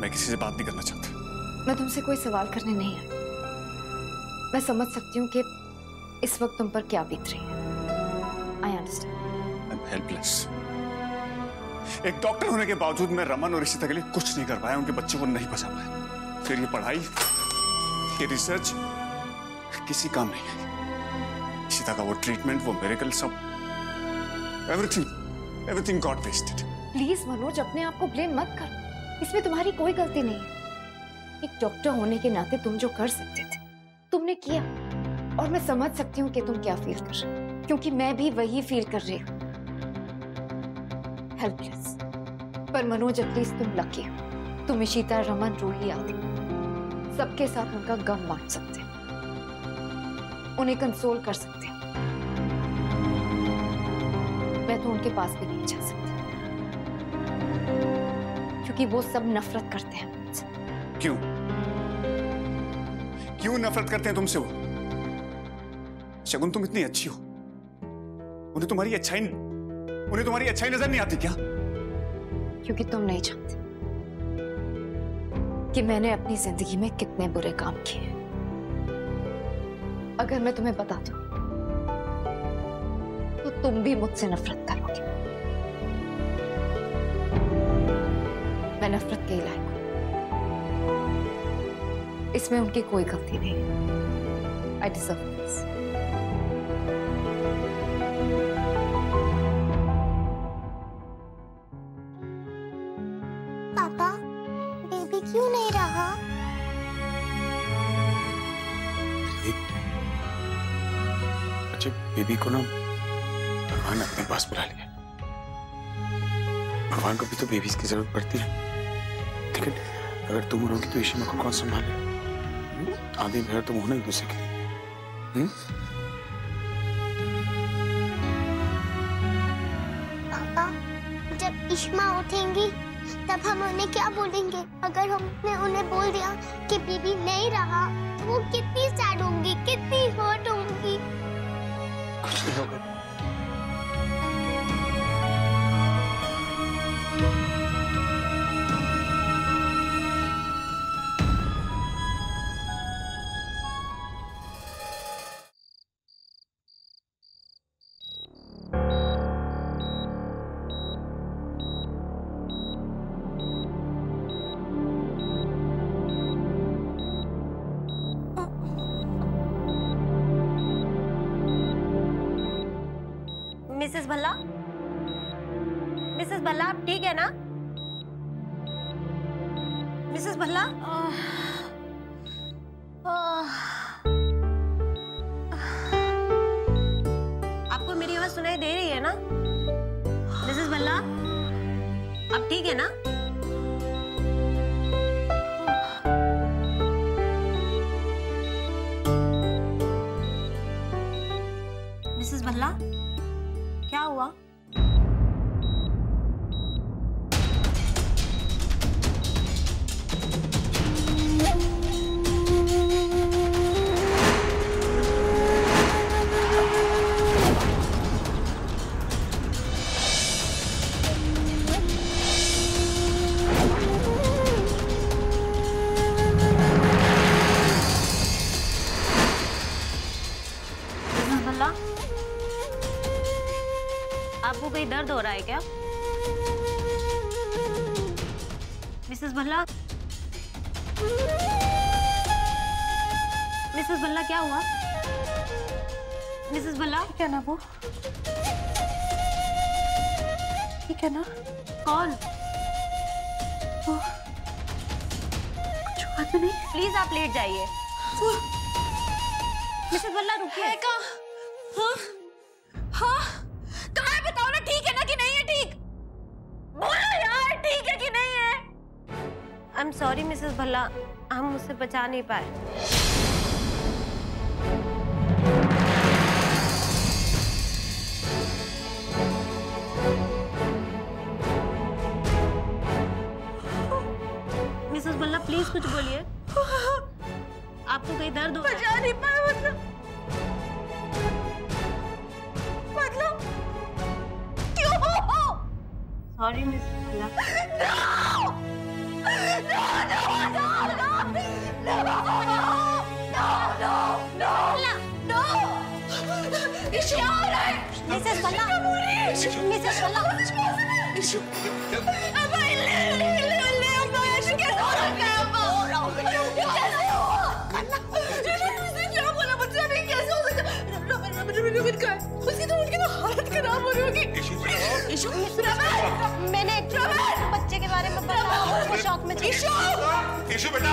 मैं किसी से बात नहीं करना चाहता। मैं तुमसे कोई सवाल करने नहीं आई। मैं समझ सकती हूँ कि इस वक्त तुम पर क्या बीत रही है। I understand. I am helpless. एक डॉक्टर होने के बावजूद मैं रमन और इशिता के लिए कुछ नहीं कर पाया, उनके बच्चे को नहीं बचा पाया। फिर ये पढ़ाई, ये रिसर्च किसी काम नहीं आई। इशिता का वो ट्रीटमेंट, वो मेरेकल, सब everything got wasted. Please Manoj, अपने आप को ब्लेम मत कर। इसमें तुम्हारी कोई गलती नहीं है। एक डॉक्टर होने के नाते तुम जो कर सकते थे तुमने किया, और मैं समझ सकती हूँ कि तुम क्या फील कर रहे हो, क्योंकि मैं भी वही फील कर रही हूँ, हेल्पलेस। पर मनोज, एटलीस्ट तुम लकी हो। तुम इशिता, रमन, रूही आदि सबके साथ उनका गम बांट सकते हो, उन्हें कंसोल कर सकते हो। मैं तो उनके पास भी नहीं जा सकती, क्योंकि वो सब नफरत करते हैं मुझसे। क्यों क्यों नफरत करते हैं तुमसे वो? शगुन, तुम इतनी अच्छी हो, उन्हें तुम्हारी अच्छाई नजर नहीं आती क्या? क्योंकि तुम नहीं जानते कि मैंने अपनी जिंदगी में कितने बुरे काम किए। अगर मैं तुम्हें बता दूं तो तुम भी मुझसे नफरत करोगे। मैं नफरत के लायक हूं, इसमें उनकी कोई गलती नहीं। I deserve this. पापा, बेबी क्यों नहीं रहा? अच्छा, बेबी को ना भगवान अपने पास बुला लिया। भगवान को भी तो बेबीज की जरूरत पड़ती है, लेकिन अगर तुम रहोगी तो इशिमा को कौन संभाले? आदि भैया तुम होना एक दूसरे के लिए। पापा, जब इशिमा उठेंगी तब हम उन्हें क्या बोलेंगे? अगर हमने उन्हें बोल दिया कि बेबी नहीं रहा तो वो कितनी सैड होंगी, कितनी हर्ट होंगी। कुछ नहीं होगा। मिसेस भल्ला, मिसेस भल्ला, आप ठीक है ना? मिसेस भल्ला, आपको मेरी आवाज सुनाई दे रही है ना? मिसेस भल्ला, आप ठीक है ना? मिसेस भल्ला, क्या हुआ? दर्द हो रहा है क्या? मिसेस भल्ला, मिसेस भल्ला क्या हुआ? मिसेस भल्ला क्या ना वो ठीक है ना? कौन? वो कुछ बात नहीं। प्लीज आप लेट जाइए। मिसेस भल्ला रुकिए। है कहाँ? हाँ हाँ कहाँ है बताओ ना, ठीक है ना कि नहीं है? ठीक बोलो यार, ठीक है कि नहीं है? आई एम सॉरी मिसेस भल्ला, हम उससे बचा नहीं पाए। मिसेस भल्ला प्लीज कुछ बोलिए। आपको कहीं दर्द हो? बचा नहीं पाया मतलब क्यों? Sorry Mrs Bhalla. Mrs Bhalla, Mrs Bhalla, उसकी तो उनकी तो हालत खराब हो रही होगी। मैंने बच्चे के बारे में बताया, उसको शौक में इशू बेटा,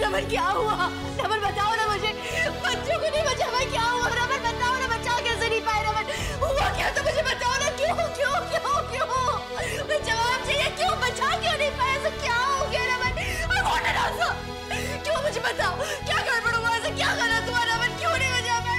रमन क्या हुआ? रमन बताओ ना मुझे, बच्चों को नहीं बचा पाए, क्या हुआ? रमन बताओ ना, बचा कैसे नहीं पाए? रमन हुआ क्या तो मुझे बताओ ना, क्यों क्यों क्यों क्यों? मुझे जवाब चाहिए, क्यों बचा क्यों नहीं पाए? ऐसा क्या हो गया Raman? I want to know sir. क्यों मुझे बताओ, क्या गड़बड़ हुआ? ऐसा क्या गलत हुआ रमन? क्यों नहीं बचा पाए?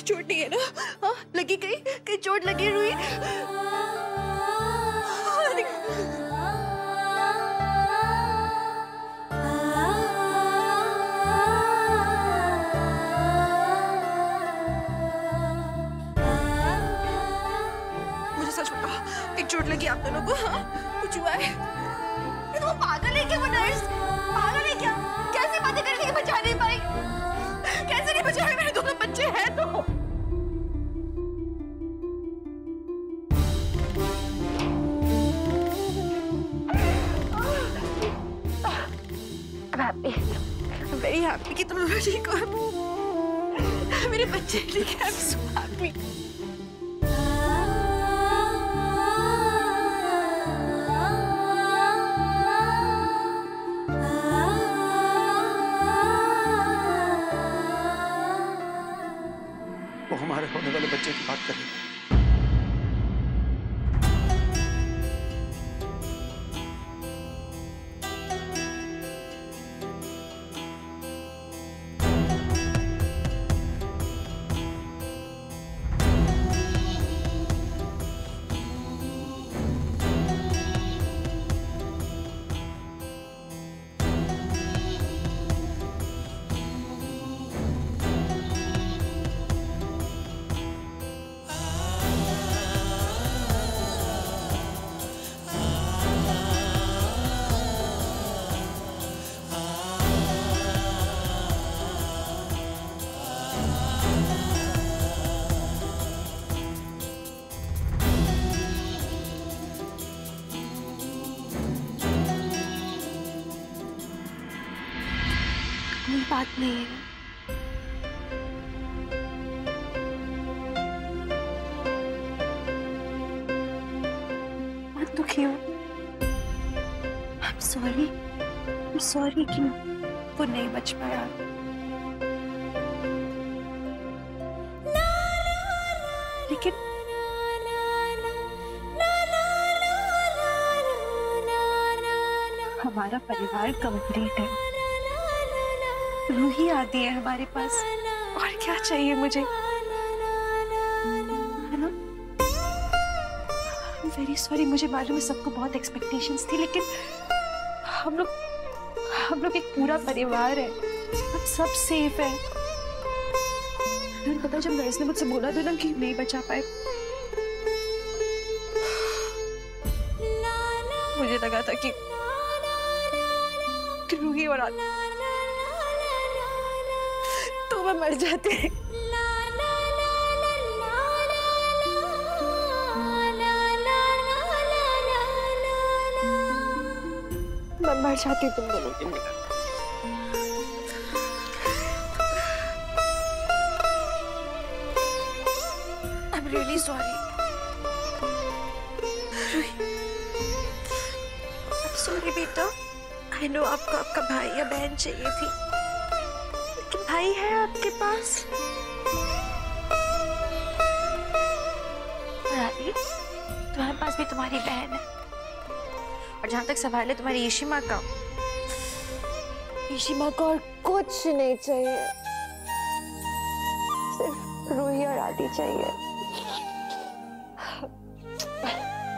चोट नहीं है ना? हाँ लगी, कहीं चोट लगी रुई? मुझे सच बताओ, एक चोट लगी आप दोनों को? हाँ कुछ हुआ है? वो पागल है क्या? वो नर्स पागल है क्या? कैसे बातें कर रही है, बचा नहीं पाई? कैसे नहीं बचाए? मेरे दोनों बच्चे हैं तो। वेरी हैप्पी कि तुम लोग ठीक हो। मेरे बच्चे ठीक है। I'm so happy. वो हमारे होने वाले बच्चे की बात कर रही थी। कोई बात नहीं है। मत दुखी हो। I'm सॉरी कि वो नहीं बच पाया। लेकिन हमारा परिवार कंप्लीट है। रूही आती है हमारे पास, और क्या चाहिए मुझे, है ना? वेरी सॉरी, मुझे मालूम है सबको बहुत एक्सपेक्टेशंस थी, लेकिन हम लोग एक पूरा परिवार है, हम सब सेफ है। पता, जब नर्स ने मुझसे बोला था ना कि नहीं बचा पाए, मुझे लगा था कि रूही और तो मैं मर जाती। मैं मर जाती तुम दोनों के बिना। I'm really sorry. I'm sorry बेटा। I know आपको आपका भाई या बहन चाहिए थी, लेकिन भाई है आपके पास। रानी, तुम्हारे पास भी तुम्हारी बहन है, और जहां तक सवाल है तुम्हारी ईशिमा का और कुछ नहीं चाहिए, सिर्फ रूही और आदि चाहिए।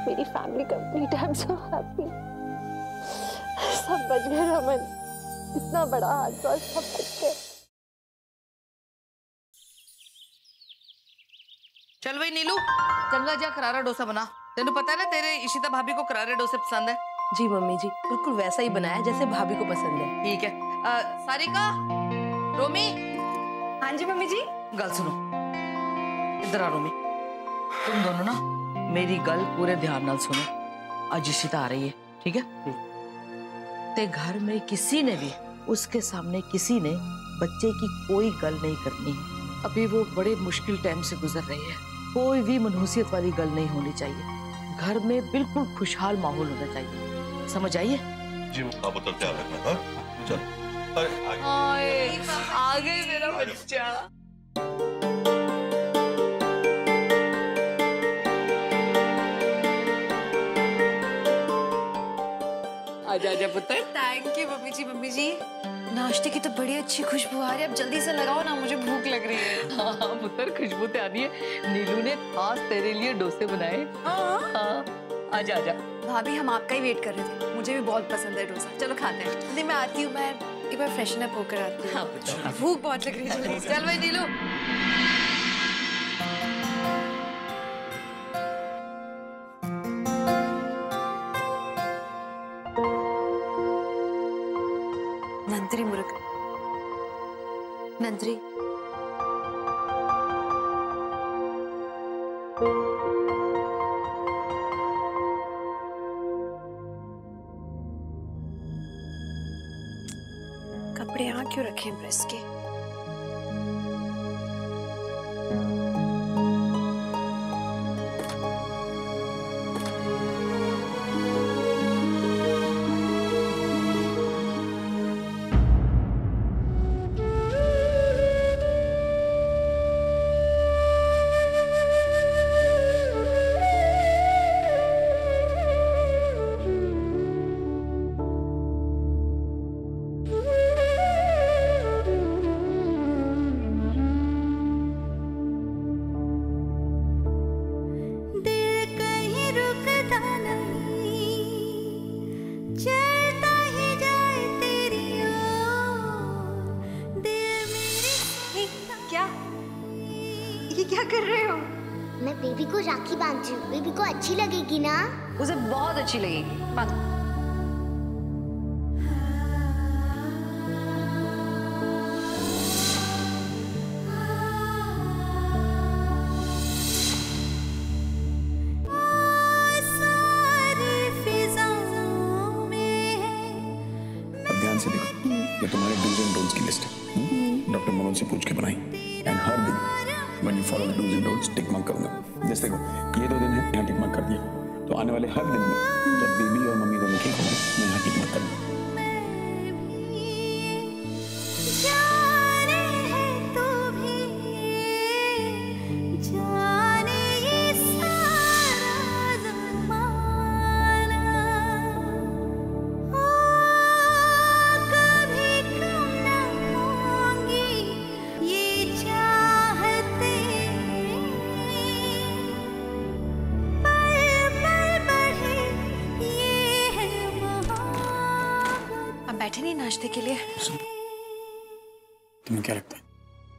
मेरी फैमिली कंप्लीट है। आई एम सो हैप्पी। सब बच गए रमन, इतना बड़ा हादसा, सब बच गए। चल भाई नीलू, चंगा जा करारा डोसा बना। तेनू पता है ना तेरे इशिता भाभी को करारे डोसे पसंद है। जी मम्मी जी, बिल्कुल वैसा ही बनाया जैसे भाभी को पसंद है। ठीक है। सारिका, रोमी। हाँ जी मम्मी जी। गल सुनो, इधर आ रोमी। तुम दोनों ना मेरी गल पूरे ध्यान नाल सुनो। आज इशिता आ रही है, ठीक है? ते घर में किसी ने भी उसके सामने किसी ने बच्चे की कोई गल नहीं करनी है। अभी वो बड़े मुश्किल टाइम से गुजर रही है, कोई भी मनहूसियत वाली गल नहीं होनी चाहिए। घर में बिल्कुल खुशहाल माहौल होना चाहिए, समझ आइए? जी वो आप ध्यान रखना। हाँ चल। आ गई मेरा बच्चा। आजा आजा पुत्र। Thank you mummy ji. Mummy ji, नाश्ते की तो बड़ी अच्छी खुशबू आ रही है, अब जल्दी से लगाओ ना, मुझे भूख लग रही है। हाँ पुत्र, खुशबू तो आनी है। नीलू ने खास तेरे लिए डोसे बनाए। हाँ आजा आजा। भाभी हम आपका ही वेट कर रहे थे, मुझे भी बहुत पसंद है डोसा। चलो खाते हैं। नहीं मैं आती हूँ, मैं एक बार फ्रेशन अप होकर आती हूँ। हाँ पुत्र, भूख बहुत लग रही है। चल भाई नीलू। नंत्री मुर्ग, नंत्री। कपड़े यहाँ क्यों रखे प्रेस के? क्या कर रहे हो? मैं बेबी को राखी बांधती हूँ। बेबी को अच्छी लगेगी ना? उसे बहुत अच्छी लगेगी। बांध। अब ध्यान से देखो, ये तुम्हारे डूज एंड डोंट्स की लिस्ट है। डॉक्टर मनोज से पूछ के बनाई। एंड हर दिन when you follow the do's and don'ts tick mark करूंगा। जैसे देखो, ये 2 दिन है, यहाँ टिक मार्क कर दिया, तो आने वाले हर दिन में जब बेबी और मम्मी दोनों तुम ठीक हो, मैं यहाँ की मत करना। बैठे नहीं नाश्ते के लिए? तुम्हें क्या लगता है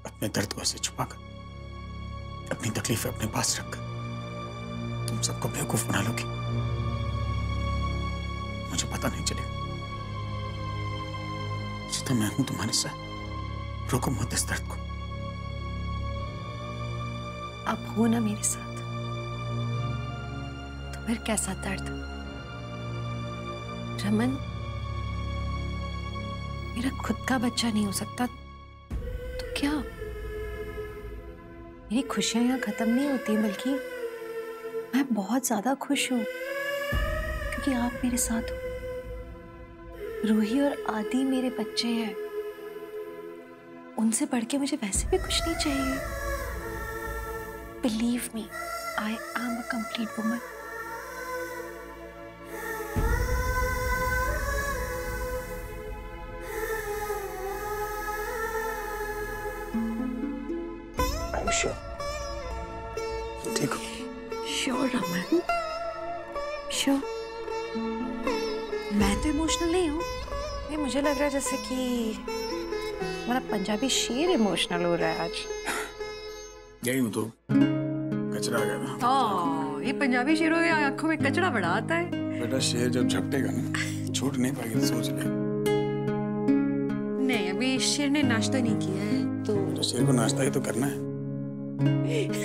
अपने दर्द को ऐसे छुपाकर, अपनी तकलीफें अपने पास रखकर तुम सबको बेवकूफ बना लोगी? मुझे पता नहीं चलेगा। सीता, मैं हूं तुम्हारे साथ, रोको मत इस दर्द को। आप हो ना मेरे साथ, तो फिर कैसा दर्द? रमन मेरा खुद का बच्चा नहीं हो सकता तो क्या? मेरी खुशियां यहाँ खत्म नहीं होती, बल्कि मैं बहुत ज्यादा खुश हूँ क्योंकि आप मेरे साथ हो। रूही और आदि मेरे बच्चे हैं, उनसे बढ़ के मुझे वैसे भी कुछ नहीं चाहिए। Believe me, I am a complete woman. Sure. ठीक हो? Sure, Raman, sure. मैं तो इमोशनल नहीं हूँ। ये मुझे लग रहा है जैसे कि हमारा पंजाबी शेर इमोशनल हो रहा है आज। यही हूँ तो कचरा आ गया ना। ये पंजाबी शेरों की आंखों में कचरा बड़ा आता है। बेटा शेर जब झपटेगा ना, छूट नहीं पाएगी, तो सोच ले। नहीं, अभी शेर ने नाश्ता नहीं किया है तो शेर को नाश्ता ही तो करना है।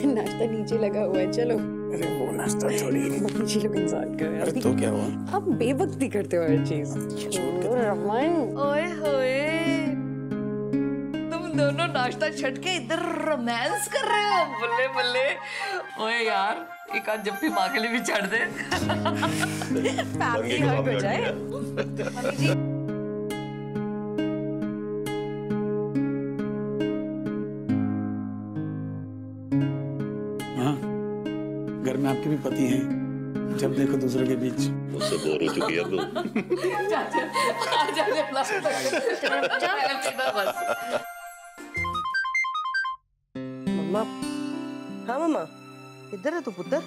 नाश्ता नीचे लगा हुआ है, चलो। अरे वो नाश्ता थोड़ी नीचे लोग इंतजार कर रहे हैं। अरे तो क्या हुआ? आप बेवक्ती करते हो हर चीज। रमन, ओए होए, तुम दोनों नाश्ता छट के इधर रोमांस कर रहे हो। बल्ले बल्ले। ओए यार, एक आध जब भी माँ के लिए भी छड़ दे। फैमिली हग हो जाए। मम्मी जी। घर में आपके भी पति हैं, जब देखो दूसरों के बीच। उससे बोर हो चुकी है तू। मम्मा, हाँ मम्मा, इधर है तू पुत्र।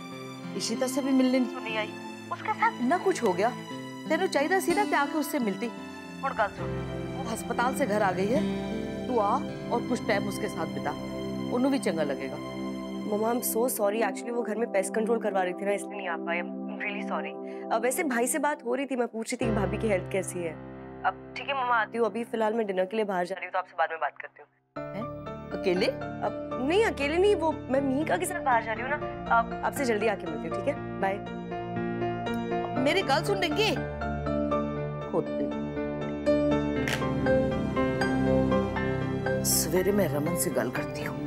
इशिता से भी मिलने नहीं आई, उसके साथ ना कुछ हो गया। तेरे चाहिए सी ना कि आके उससे मिलती। और गल सुन, वो अस्पताल से घर आ गई है, तू आ और कुछ टाइम उसके साथ बिता, उन्हें भी चंगा लगेगा। Mama, I am so sorry. Actually वो घर में पेस्ट कंट्रोल करवा रही थी ना, इसलिए नहीं आ पाई। I am really sorry. वैसे भाई से बात हो रही थी, मैं पूछ रही थी कि भाभी की हेल्थ कैसी है। अब ठीक है मम्मा, आती हूँ। अभी फिलहाल मैं डिनर के लिए बाहर जा रही हूँ, तो आपसे बाद में बात करती हूँ। अकेले? अब नहीं, अकेले नहीं, वो मैं मीका के साथ बाहर जा रही हूँ ना। आपसे जल्दी आके मिलती हूँ, ठीक है? बाय। मेरी गल सुन लेंगे। सवेरे मैं रमन से गल करती हूँ,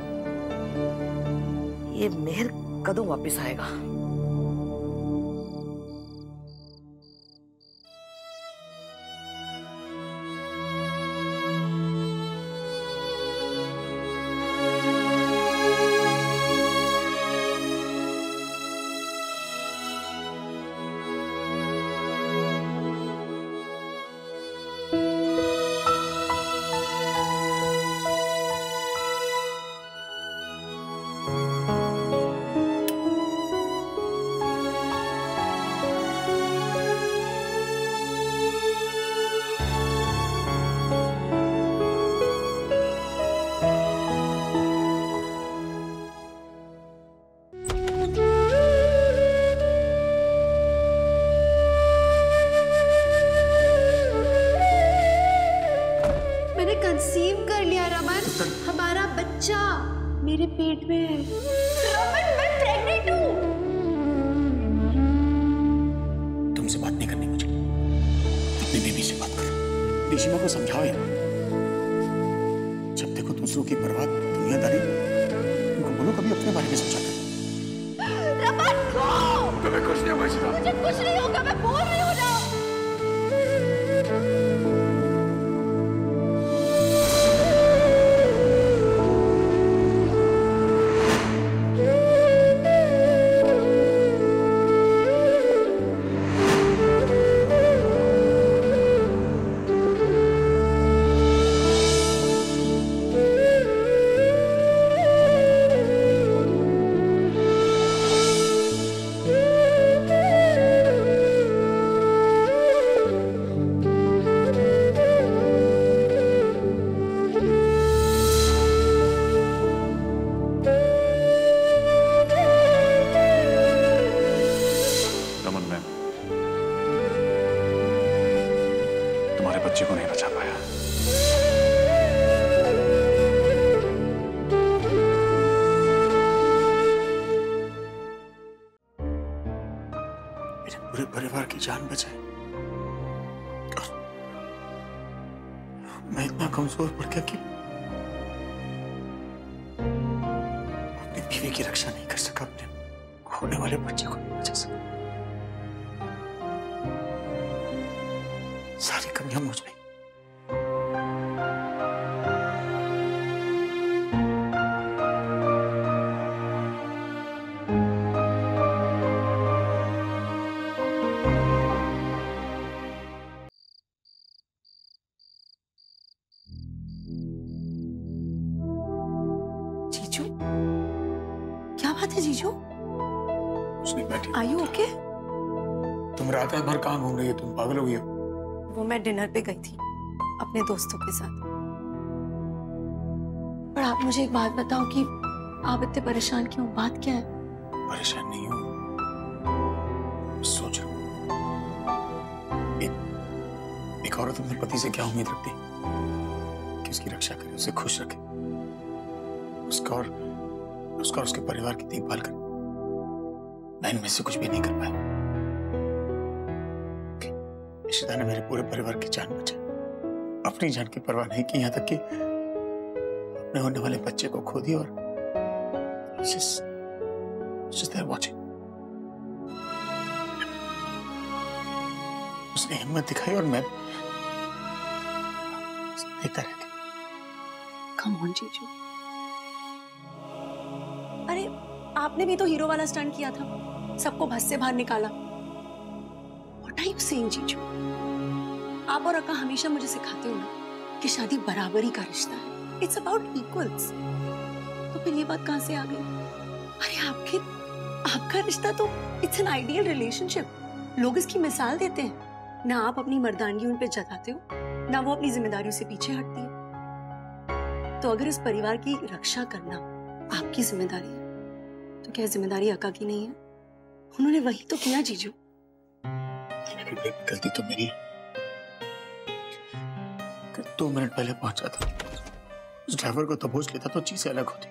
ये मेहर कदों वापस आएगा। मेरे पेट में है। रमन, मैं प्रेग्नेंट हूँ। तुमसे बात नहीं करनी मुझे, अपनी बेबी से बात करो। ऋषिमा को समझाओ यार, जब देखो दूसरों की बर्बाद दुनियादारी, उनको बोलो कभी अपने बारे में सोचा करो। रमन, तुम्हें कुछ नहीं होगा। मुझे कुछ नहीं होगा, मैं बोल रही हूँ ना। बच्चे को नहीं बचा पाया। मेरे पूरे परिवार की जान बचाई और मैं इतना कमजोर पड़ गया कि अपनी बीवी की रक्षा नहीं कर सका, अपने होने वाले बच्चे को नहीं बचा सका। सारी कमियां मुझ में। जीजू, क्या बात है जीजू? कुछ नहीं, बैठी। Are you okay? तुम रात भर कहाँ घूम रही हो? तुम पागल हो गई हो? वो मैं डिनर पे गई थी अपने दोस्तों के साथ। पर आप मुझे एक बात बताओ कि आप इतने परेशान क्यों? बात क्या है? परेशान नहीं हूँ, सोच रहा हूँ एक औरत अपने पति से क्या उम्मीद रखती कि उसकी रक्षा करे, उसे खुश रखे, उसका और उसके परिवार की देखभाल करे। मैं इनमें से कुछ भी नहीं कर पाया। इशिता ने मेरे पूरे परिवार की जान बचाई, अपनी जान की परवाह नहीं की, यहाँ तक कि अपने होने वाले बच्चे को खो दिया और just there watching। उसने हिम्मत दिखाई और मैं देखता रह गया। Come on, जीजू। अरे आपने भी तो हीरो वाला स्टंट किया था, सबको बस से बाहर निकाला। What are you saying, जीजू? आप और अक्का हमेशा मुझे सिखाते हो ना कि शादी बराबरी का रिश्ता है। It's about equals। तो फिर ये बात कहाँ से आ गई? अरे आपका रिश्ता तो it's an ideal relationship। लोग इसकी मिसाल देते हैं। ना आप अपनी मर्दानगी उन पे जताते हो, ना वो अपनी जिम्मेदारियों से पीछे हटती है। तो अगर इस परिवार की रक्षा करना आपकी जिम्मेदारी है, तो क्या जिम्मेदारी अक्का की नहीं है? उन्होंने वही तो किया जीजू। गलती तो मेरी है। 2 मिनट पहले पहुंचा था, उस ड्राइवर को दबोच लेता तो चीजें अलग होती।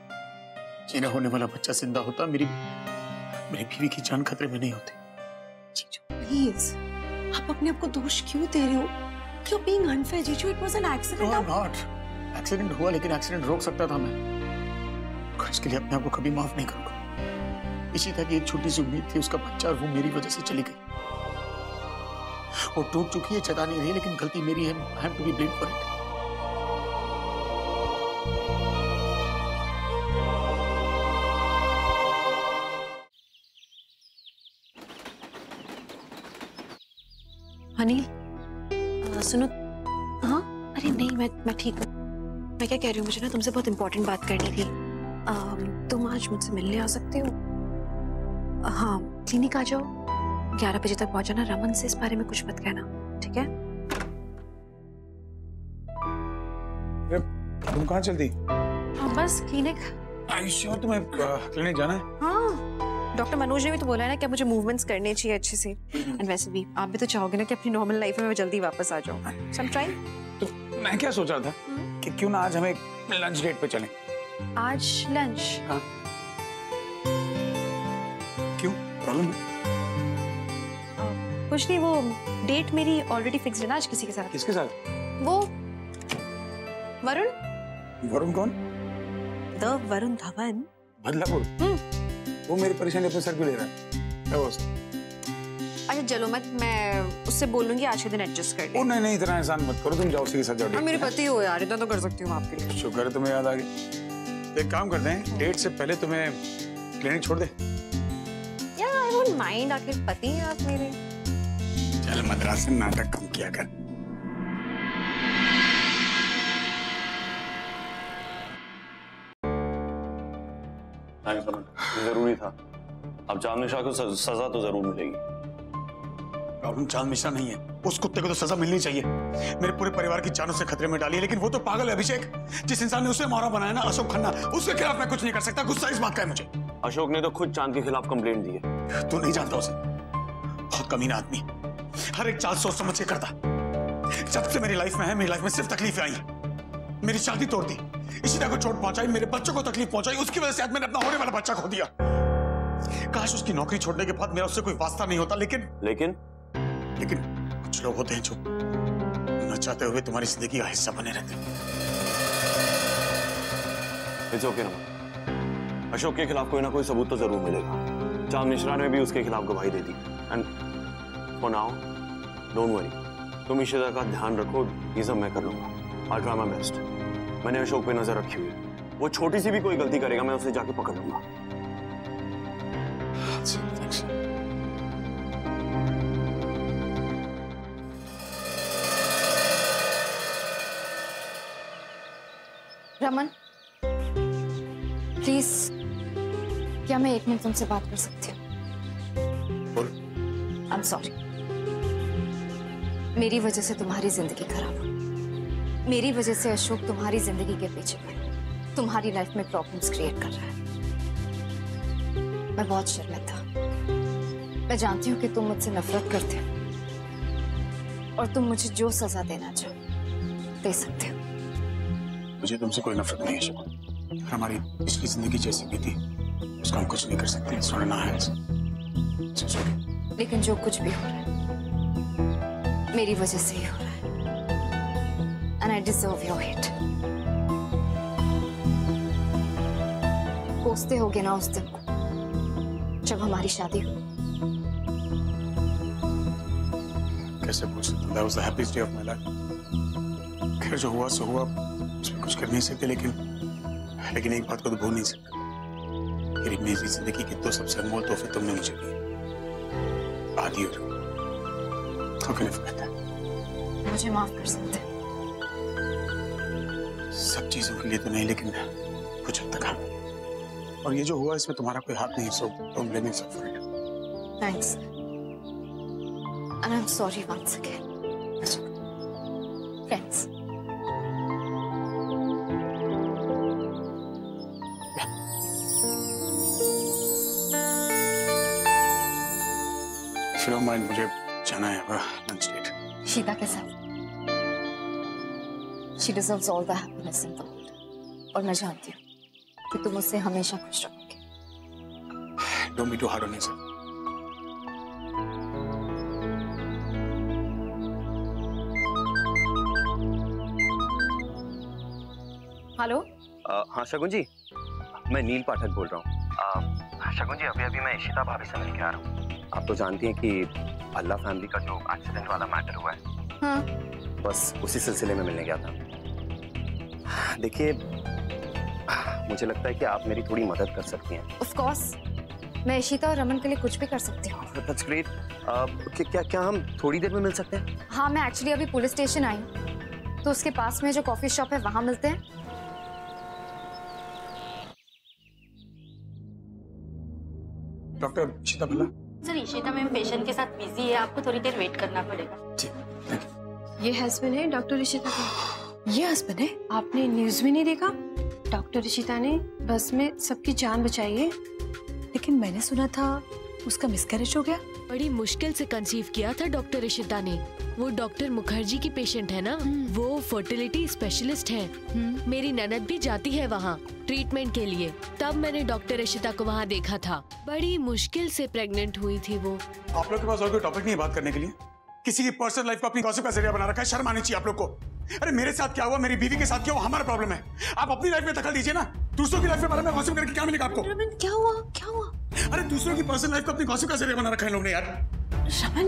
जीना होने वाला बच्चा जिंदा होता, मेरी बीवी की जान खतरे में नहीं होती। जीजू प्लीज, आप अपने आप को दोष क्यों दे रहे हो? You're being unfair, जीजू। It was an accident। No, not। Accident हुआ, लेकिन एक्सीडेंट रोक सकता था मैं। इसके लिए अपने आप को कभी माफ नहीं करूंगा। इशिता की एक छोटी सी उम्मीद थी, उसका बच्चा, और वो मेरी वजह से चली गई। वो टूट चुकी है, चला नहीं रही, लेकिन गलती मेरी है। I have to be blamed for it। Anil, सुनो। हाँ, अरे नहीं, मैं ठीक हूँ। मैं क्या कह रही हूँ, मुझे ना तुमसे बहुत इंपॉर्टेंट बात करनी थी। तुम आज मुझसे मिलने आ सकते हो? हाँ, क्लिनिक आ जाओ। 11 बजे तक पहुंचाना। रमन से इस बारे में कुछ मत कहना, ठीक है? तुम कहाँ चल दी? हाँ, बस क्लिनिक। श्योर तुम्हें क्लिनिक जाना है? हाँ, डॉक्टर मनोज ने भी तो बोला है ना कि मुझे मूवमेंट्स करने चाहिए अच्छे से। एंड वैसे भी आप भी तो चाहोगे ना कि अपनी नॉर्मल लाइफ में मैं जल्दी वापस आ जाऊँ। सो आई एम ट्राइंग। तो मैं क्या सोच रहा था कि क्यों ना आज हम एक लंच डेट पे चलें? आज लंच? हाँ। क्यों, प्रॉब्लम है? कुछ नहीं, वो डेट मेरी ऑलरेडी फिक्स्ड है ना आज किसी के साथ। किसके साथ? वो वरुण। वरुण कौन? द वरुण धवन। बदलापुर। वो मेरी परेशानी अपने सर पे ले रहा है। क्या हुआ उसको? अच्छा चलो मत, मैं उससे बोलूंगी आज के दिन एडजस्ट कर ले। ओ नहीं नहीं, इतना एहसान मत करो, तुम जाओ उसी के साथ जाओ। मेरे पति हो यार, इतना तो कर सकती हूँ आपके लिए। शुक्र है तुम्हें याद आ गई। एक काम करते हैं, डेट से पहले तुम्हें क्लिनिक छोड़ दे। यार आई डोंट माइंड, आखिर पति हैं आप मेरे। चल मद्रास से नाटक कम किया कर। जरूरी था। अब चांद मिश्रा को सजा तो जरूर मिलेगी। प्रॉब्लम चांद मिश्रा नहीं है, उस कुत्ते को तो सजा मिलनी चाहिए। मेरे पूरे परिवार की जान उससे खतरे में डाली है, लेकिन वो तो पागल है अभिषेक। जिस इंसान ने उसे मारा बनाया ना, अशोक खन्ना, उसके खिलाफ मैं कुछ नहीं कर सकता। गुस्सा इस बात का है मुझे। अशोक ने तो खुद चांद के खिलाफ कंप्लेंट दी है। तू नहीं जानता उसे, बहुत कमीना आदमी, हर एक चाल सोच समझ के करता। जब से मेरी लाइफ में है, मेरी लाइफ में सिर्फ तकलीफें आई हैं। मेरी शादी तोड़ दी, इशिता को चोट पहुंचाई, मेरे बच्चों को तकलीफ पहुंचाई, उसकी वजह से आज मैंने अपना होने वाला बच्चा खो दिया। काश उसकी नौकरी छोड़ने के बाद मेरा उससे कोई वास्ता नहीं होता, लेकिन कुछ लोग होते हैं जो न चाहते हुए तुम्हारी जिंदगी का हिस्सा बने रहते हैं। इट्स ओके रमन, अशोक के खिलाफ कोई ना कोई सबूत तो जरूर मिलेगा। चांद मिश्रा ने भी उसके खिलाफ गवाही दे दी। And for now don't worry, तुम इशिता का ध्यान रखो, ये सब मैं कर लूंगा। I try my best. मैंने अशोक पे नजर रखी हुई है, वो छोटी सी भी कोई गलती करेगा मैं उसे जाके पकड़ लूंगा। रमन प्लीज, क्या मैं 1 मिनट तुमसे बात कर सकती हूँ? आई एम सॉरी, मेरी वजह से तुम्हारी जिंदगी खराब हुई। मेरी वजह से अशोक तुम्हारी जिंदगी के पीछे पड़ा, तुम्हारी लाइफ में प्रॉब्लम्स क्रिएट कर रहा है। मैं बहुत शर्मिंदा। मैं जानती हूँ कि तुम मुझसे नफरत करते हो और तुम मुझे जो सजा देना चाहो दे सकते हो। मुझे तुमसे कोई नफरत नहीं है शकुन। हमारी पिछली जिंदगी जैसी भी थी, उसका हम कुछ नहीं कर सकते। सुनना है लेकिन जो कुछ भी हो रहा है मेरी वजह से ही हो रहा है। And I deserve your hate. कोसते होगे ना उस दिन को जब हमारी शादी हुई। कैसे पूछ सकता हूँ? That was the happiest day of my life। खैर जो हुआ सो हुआ, उसमें कुछ कर नहीं सकते, लेकिन एक बात को तो भूल नहीं सकता। मेरी जिंदगी के 2 सबसे अनमोल तोहफे तुमने मुझे दिए, आदि और मुझे माफ कर सकते। सब चीजों के लिए तो नहीं, लेकिन कुछ हद तक हाँ। और ये जो हुआ इसमें तुम्हारा कोई हाथ नहीं, so don't blame yourself for it. Thanks and I am sorry once again. Thanks. Mind, मुझे जाना है लंच डेट शीता के साथ। She deserves all the happiness in the world। और मैं जानती हूँ कि तुम उससे हमेशा खुश रहोगे। Don't be too hard on yourself। Hello. हाँ शगुन जी, मैं नील पाठक बोल रहा हूँ। शगुन जी, अभी मैं इशिता भाभी से मिल के आ रहा हूँ। आप तो जानती हैं कि भल्ला फैमिली का जो एक्सीडेंट वाला मैटर हुआ है। हाँ। बस उसी सिलसिले में मिलने गया था। देखिए, मुझे लगता है कि आप मेरी थोड़ी मदद कर सकती हैं। Of course, मैं इशिता और रमन के लिए कुछ भी कर सकती हूँ। That's great। क्या हम थोड़ी देर में मिल सकते हैं? हाँ, मैं एक्चुअली अभी पुलिस स्टेशन आई हूँ, तो उसके पास में जो कॉफी शॉप है वहाँ मिलते हैं। Doctor Ishita Bhalla. Sir, Ishita ma'am patient के साथ बिजी है, आपको थोड़ी देर वेट करना पड़ेगा। ये हस्बैंड है डॉक्टर इशिता का। ये हस्बैंड है? आपने न्यूज में नहीं देखा? डॉक्टर इशिता ने बस में सबकी जान बचाई है, लेकिन मैंने सुना था उसका मिसकैरेज हो गया। बड़ी मुश्किल से कंसीव किया था डॉक्टर इशिता ने। वो डॉक्टर मुखर्जी की पेशेंट है ना, वो फर्टिलिटी स्पेशलिस्ट है। मेरी ननद भी जाती है वहाँ ट्रीटमेंट के लिए। तब मैंने डॉक्टर इशिता को वहाँ देखा था। बड़ी मुश्किल से प्रेग्नेंट हुई थी वो। आप लोग के पास और कोई टॉपिक नहीं है बात करने के लिए? किसी की पर्सनल लाइफ को अपनी गॉसिप का जरिया बना रखा है। शर्म आनी चाहिए आप लोग को। अरे मेरे साथ क्या हुआ, मेरी बीवी के साथ क्या हुआ, हमारा प्रॉब्लम है। आप अपनी लाइफ में दखल दीजिए ना। दूसरों की लाइफ में बारे में गॉसिप करके क्या मिलेगा आपको? क्या हुआ? क्या हुआ? अरे दूसरों की पर्सनल लाइफ को अपनी गॉसिप का जरिया बना रखा है लोगों ने यार। रमन,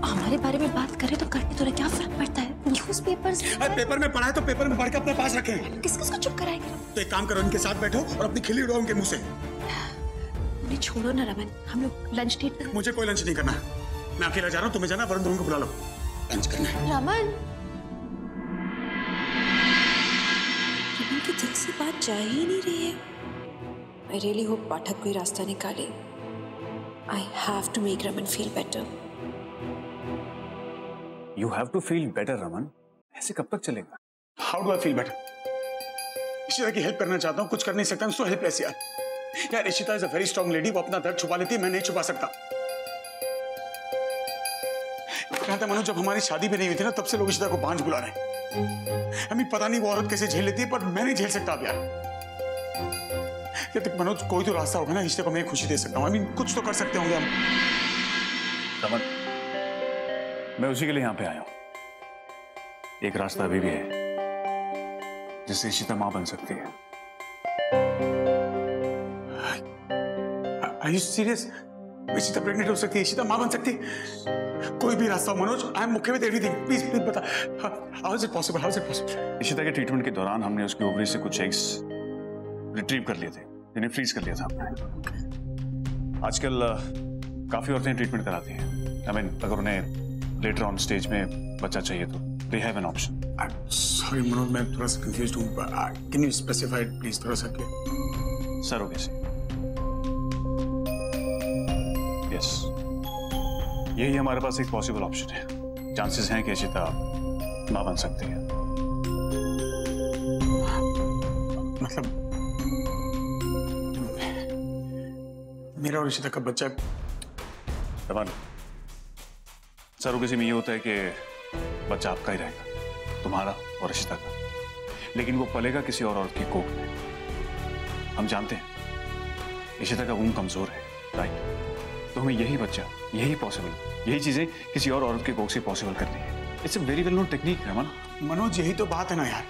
हमारे बारे में बात करें तो करने तो क्या फर्क पड़ता है? न्यूज़पेपर्स पेपर में पढ़ा है तो पेपर में पढ़ के अपने पास रखें। किस किस को चुप कराएंगे? तो एक काम करो, इनके साथ बैठो और अपनी खिल्ली उड़ाओ उनके मुंह से। मुझे छोड़ो ना रमन, हम लोग लंच डेट पर। मुझे कोई लंच नहीं करना, मैं अकेला जा रहा हूँ। तुम्हें जाना, वरुण दोनों को बुला लो, लंच करना है। रमन की दिल से बात जा ही नहीं रही है। I really hope पाठक कोई रास्ता निकाले। I have to make Raman feel better. You have to feel better, Raman. ऐसे कब तक चलेगा? How do I feel better? Ishita की हेल्प करना चाहता हूँ, कुछ कर नहीं सकता, I'm so helpless यार। यार Ishita is a very strong lady, वो अपना दर्द छुपा लेती है, मैं नहीं छुपा सकता। कहता मनोज, जब हमारी शादी भी नहीं हुई थी ना, तब से लोग इशिता को बांझ बुला रहे हैं। हमें पता नहीं वो औरत कैसे झेल लेती है, पर मैं नहीं झेल सकता अब यार। मनोज, कोई तो रास्ता होगा ना, इशिता को मैं खुशी दे सकता हूँ। I mean, कुछ तो कर सकते होंगे हम। रमन, मैं उसी के लिए यहाँ पे आया हूँ। एक रास्ता अभी भी है जिससे इशिता माँ बन सकती है। Are you serious? Ishita pregnant हो सकती है, इशिता माँ बन सकती है? कोई भी रास्ता हो Manoj, I am okay with everything. Please please बता, how is it possible? How is it possible? Ishita के ट्रीटमेंट के दौरान हमने उसकी ओवरी से कुछ एग्स रिट्रीव कर लिए थे, जिन्हें फ्रीज कर लिया था हमने। आजकल काफी औरतें ट्रीटमेंट कराती हैं। आई मीन, अगर उन्हें लेटर ऑन स्टेज में बच्चा चाहिए तो they have an option. Sorry Manoj, मैं थोड़ा सा कंफ्यूज्ड हूँ। कैन यू स्पेसिफाई प्लीज, थोड़ा सा क्लियर? सरोगेसी। यस, यही हमारे पास एक पॉसिबल ऑप्शन है। चांसेस हैं कि इशिता मां बन सकती है। मतलब मेरा और इशिता का बच्चा। रमन, सरोगेसी में ये होता है कि बच्चा आपका ही रहेगा, तुम्हारा और इशिता का, लेकिन वो पलेगा किसी और औरत की कोख में। हम जानते हैं इशिता का वूम कमजोर है, राइट? तो हमें यही बच्चा, यही पॉसिबल, यही चीजें किसी और औरत के कोख से पॉसिबल करनी है। It's a very well known technique, Raman. Manoj, यही तो बात है ना यार।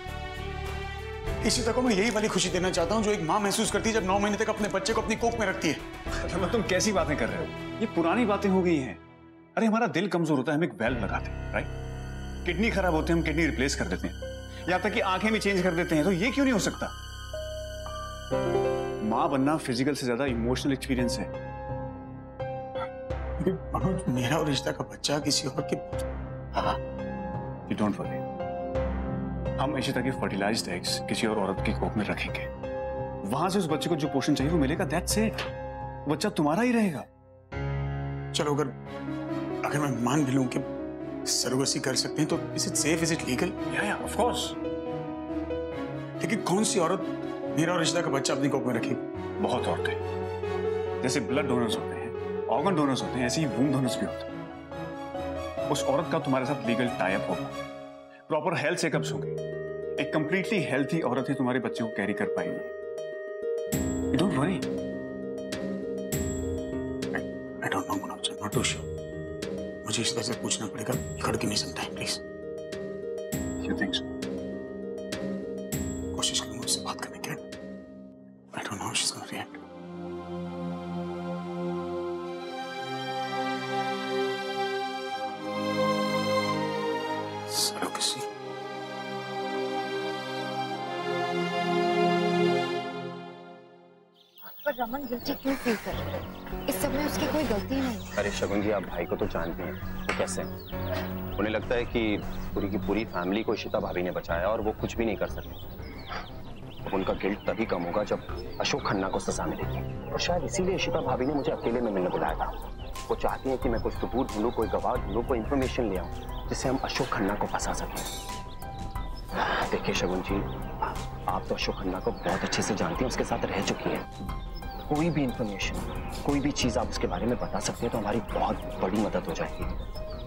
इशिता को मैं यही वाली खुशी देना चाहता हूँ जो एक माँ महसूस करती है जब 9 महीने तक अपने बच्चे को अपनी कोख में रखती है। रमन, तुम कैसी बातें कर रहे हो? ये पुरानी बातें हो गई हैं। अरे हमारा दिल कमजोर होता है, हम एक वेल्व लगाते हैं, राइट? किडनी खराब होते हैं, हम किडनी रिप्लेस कर देते हैं, या तक कि आंखें भी चेंज कर देते हैं। तो ये क्यों नहीं हो सकता? माँ बनना फिजिकल से ज्यादा इमोशनल एक्सपीरियंस है। मनोज, मेरा और इशिता का बच्चा किसी और के। You don't worry, हम इशिता के फर्टिलाइज्ड एग्स किसी और औरत की कोख में रखेंगे। वहां से उस बच्चे को जो पोषण चाहिए वो मिलेगा। That's it, बच्चा तुम्हारा ही रहेगा। चलो, अगर मैं मान भी लूं कि सरोगेसी कर सकते हैं, तो is it safe? Is it legal? या ऑफ कोर्स। लेकिन कौन सी औरत मेरा और इशिता का बच्चा अपनी कोख में रखेगी? बहुत औरतें, जैसे ब्लड डोनर्स होते हैं, ऑर्गन डोनर्स होते हैं, ऐसे ही वूम डोनर्स भी होते हैं। उस औरत का तुम्हारे साथ लीगल टाई अप होगा, प्रॉपर हेल्थ चेकअप्स होंगे। एक कंप्लीटली हेल्थी औरत ही तुम्हारे बच्चे को कैरी कर पाएगी। You don't worry. I don't know, Manoj. I'm not too sure. मुझे इशिता से पूछना पड़ेगा। You gotta give me some time, please. You think so? कोशिश करूंगा उससे बात करने की। I don't know how she's gonna react. Surrogacy. पर रमन गिल्टी क्यों फील कर रहे हैं? इस सब में उसकी कोई गलती नहीं। अरे शगुन जी, आप भाई को तो जानते हैं, वो कैसे? उन्हें लगता है कि पूरी की पूरी फैमिली को इशिता भाभी ने बचाया और वो कुछ भी नहीं कर सकते। उनका गिल्ट तभी कम होगा जब अशोक खन्ना को सजा मिलेगी, और शायद इसीलिए इशिता भाभी ने मुझे अकेले में मिलने बुलाया था। वो चाहती है कि मैं कुछ सबूत ढूंढूं, कोई गवाह ढूंढूं, कोई इंफॉर्मेशन ले आऊं जिससे हम अशोक खन्ना को फंसा सकें। देखिए शगुन जी, आप तो अशोक खन्ना को बहुत अच्छे से जानती हैं, उसके साथ रह चुकी हैं। कोई भी इंफॉर्मेशन, कोई भी चीज आप उसके बारे में बता सकते हैं तो हमारी बहुत बड़ी मदद हो जाएगी।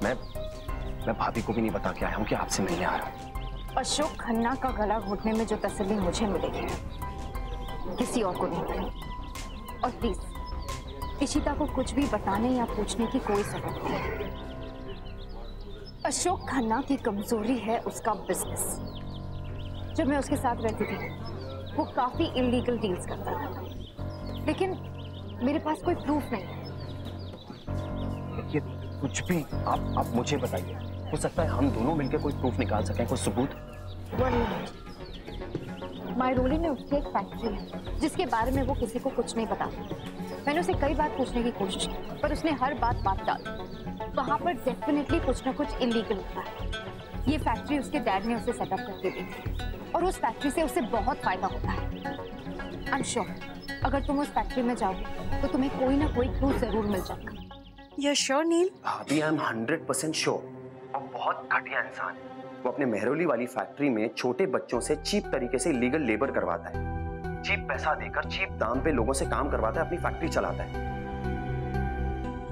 मैं भाभी को भी नहीं बता के आया हूँ कि आपसे मिलने आ रहा हूँ। अशोक खन्ना का गला घोटने में जो तसल्ली मुझे मिलेगी, किसी और को नहीं मिलेगी। और प्लीज इशिता को कुछ भी बताने या पूछने की कोई जरूरत नहीं। अशोक खन्ना की कमजोरी है उसका बिजनेस। जब मैं उसके साथ रहती थी वो काफी इलीगल डील्स करता था, लेकिन मेरे पास कोई प्रूफ नहीं है। देखिए कुछ भी आप मुझे बताइए, हो सकता है हम दोनों मिलकर कोई प्रूफ निकाल सकें, कोई सबूत। मायरोली में उसकी एक फैक्ट्री है जिसके बारे में वो किसी को कुछ नहीं पता। मैंने उसे कई बार पूछने की कोशिश की पर उसने हर बात डाल दी। वहां पर डेफिनेटली कुछ ना कुछ इलीगल होता है। ये फैक्ट्री उसके डैड ने उसे सेटअप करके दी थी और उस फैक्ट्री से उसे बहुत फायदा होता है। आई एम श्योर अगर तुम उस फैक्ट्री में जाओगे तो तुम्हें कोई ना कोई क्लू जरूर मिल जाएगा। यू श्योर नील? भाभी आई एम 100% श्योर। वो बहुत घटिया इंसान है। वो अपने मेहरौली वाली फैक्ट्री में छोटे बच्चों से चीप तरीके से इलीगल लेबर करवाता है, चीप पैसा देकर चीप दाम पे लोगों से काम करवाता है, अपनी फैक्ट्री चलाता है।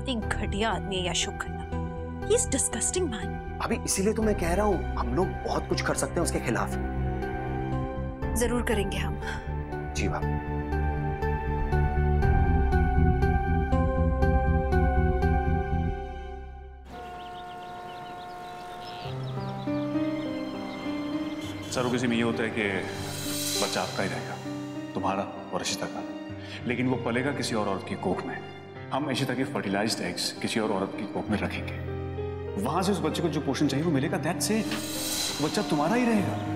घटिया आदमी है Ashok Khanna. He is disgusting man. अभी इसीलिए तो मैं कह रहा हूँ हम लोग बहुत कुछ कर सकते हैं उसके खिलाफ। जरूर करेंगे हम। जी भाभी। सरोगेसी में ये होता है कि बच्चा आपका ही रहेगा, तुम्हारा और इशिता का, लेकिन वो पलेगा किसी और औरत की कोख में। हम इशिता के फर्टिलाइज्ड एग्स किसी और औरत की कोख में रखेंगे, वहां से उस बच्चे को जो पोषण चाहिए वो मिलेगा। That's it. बच्चा तुम्हारा ही रहेगा।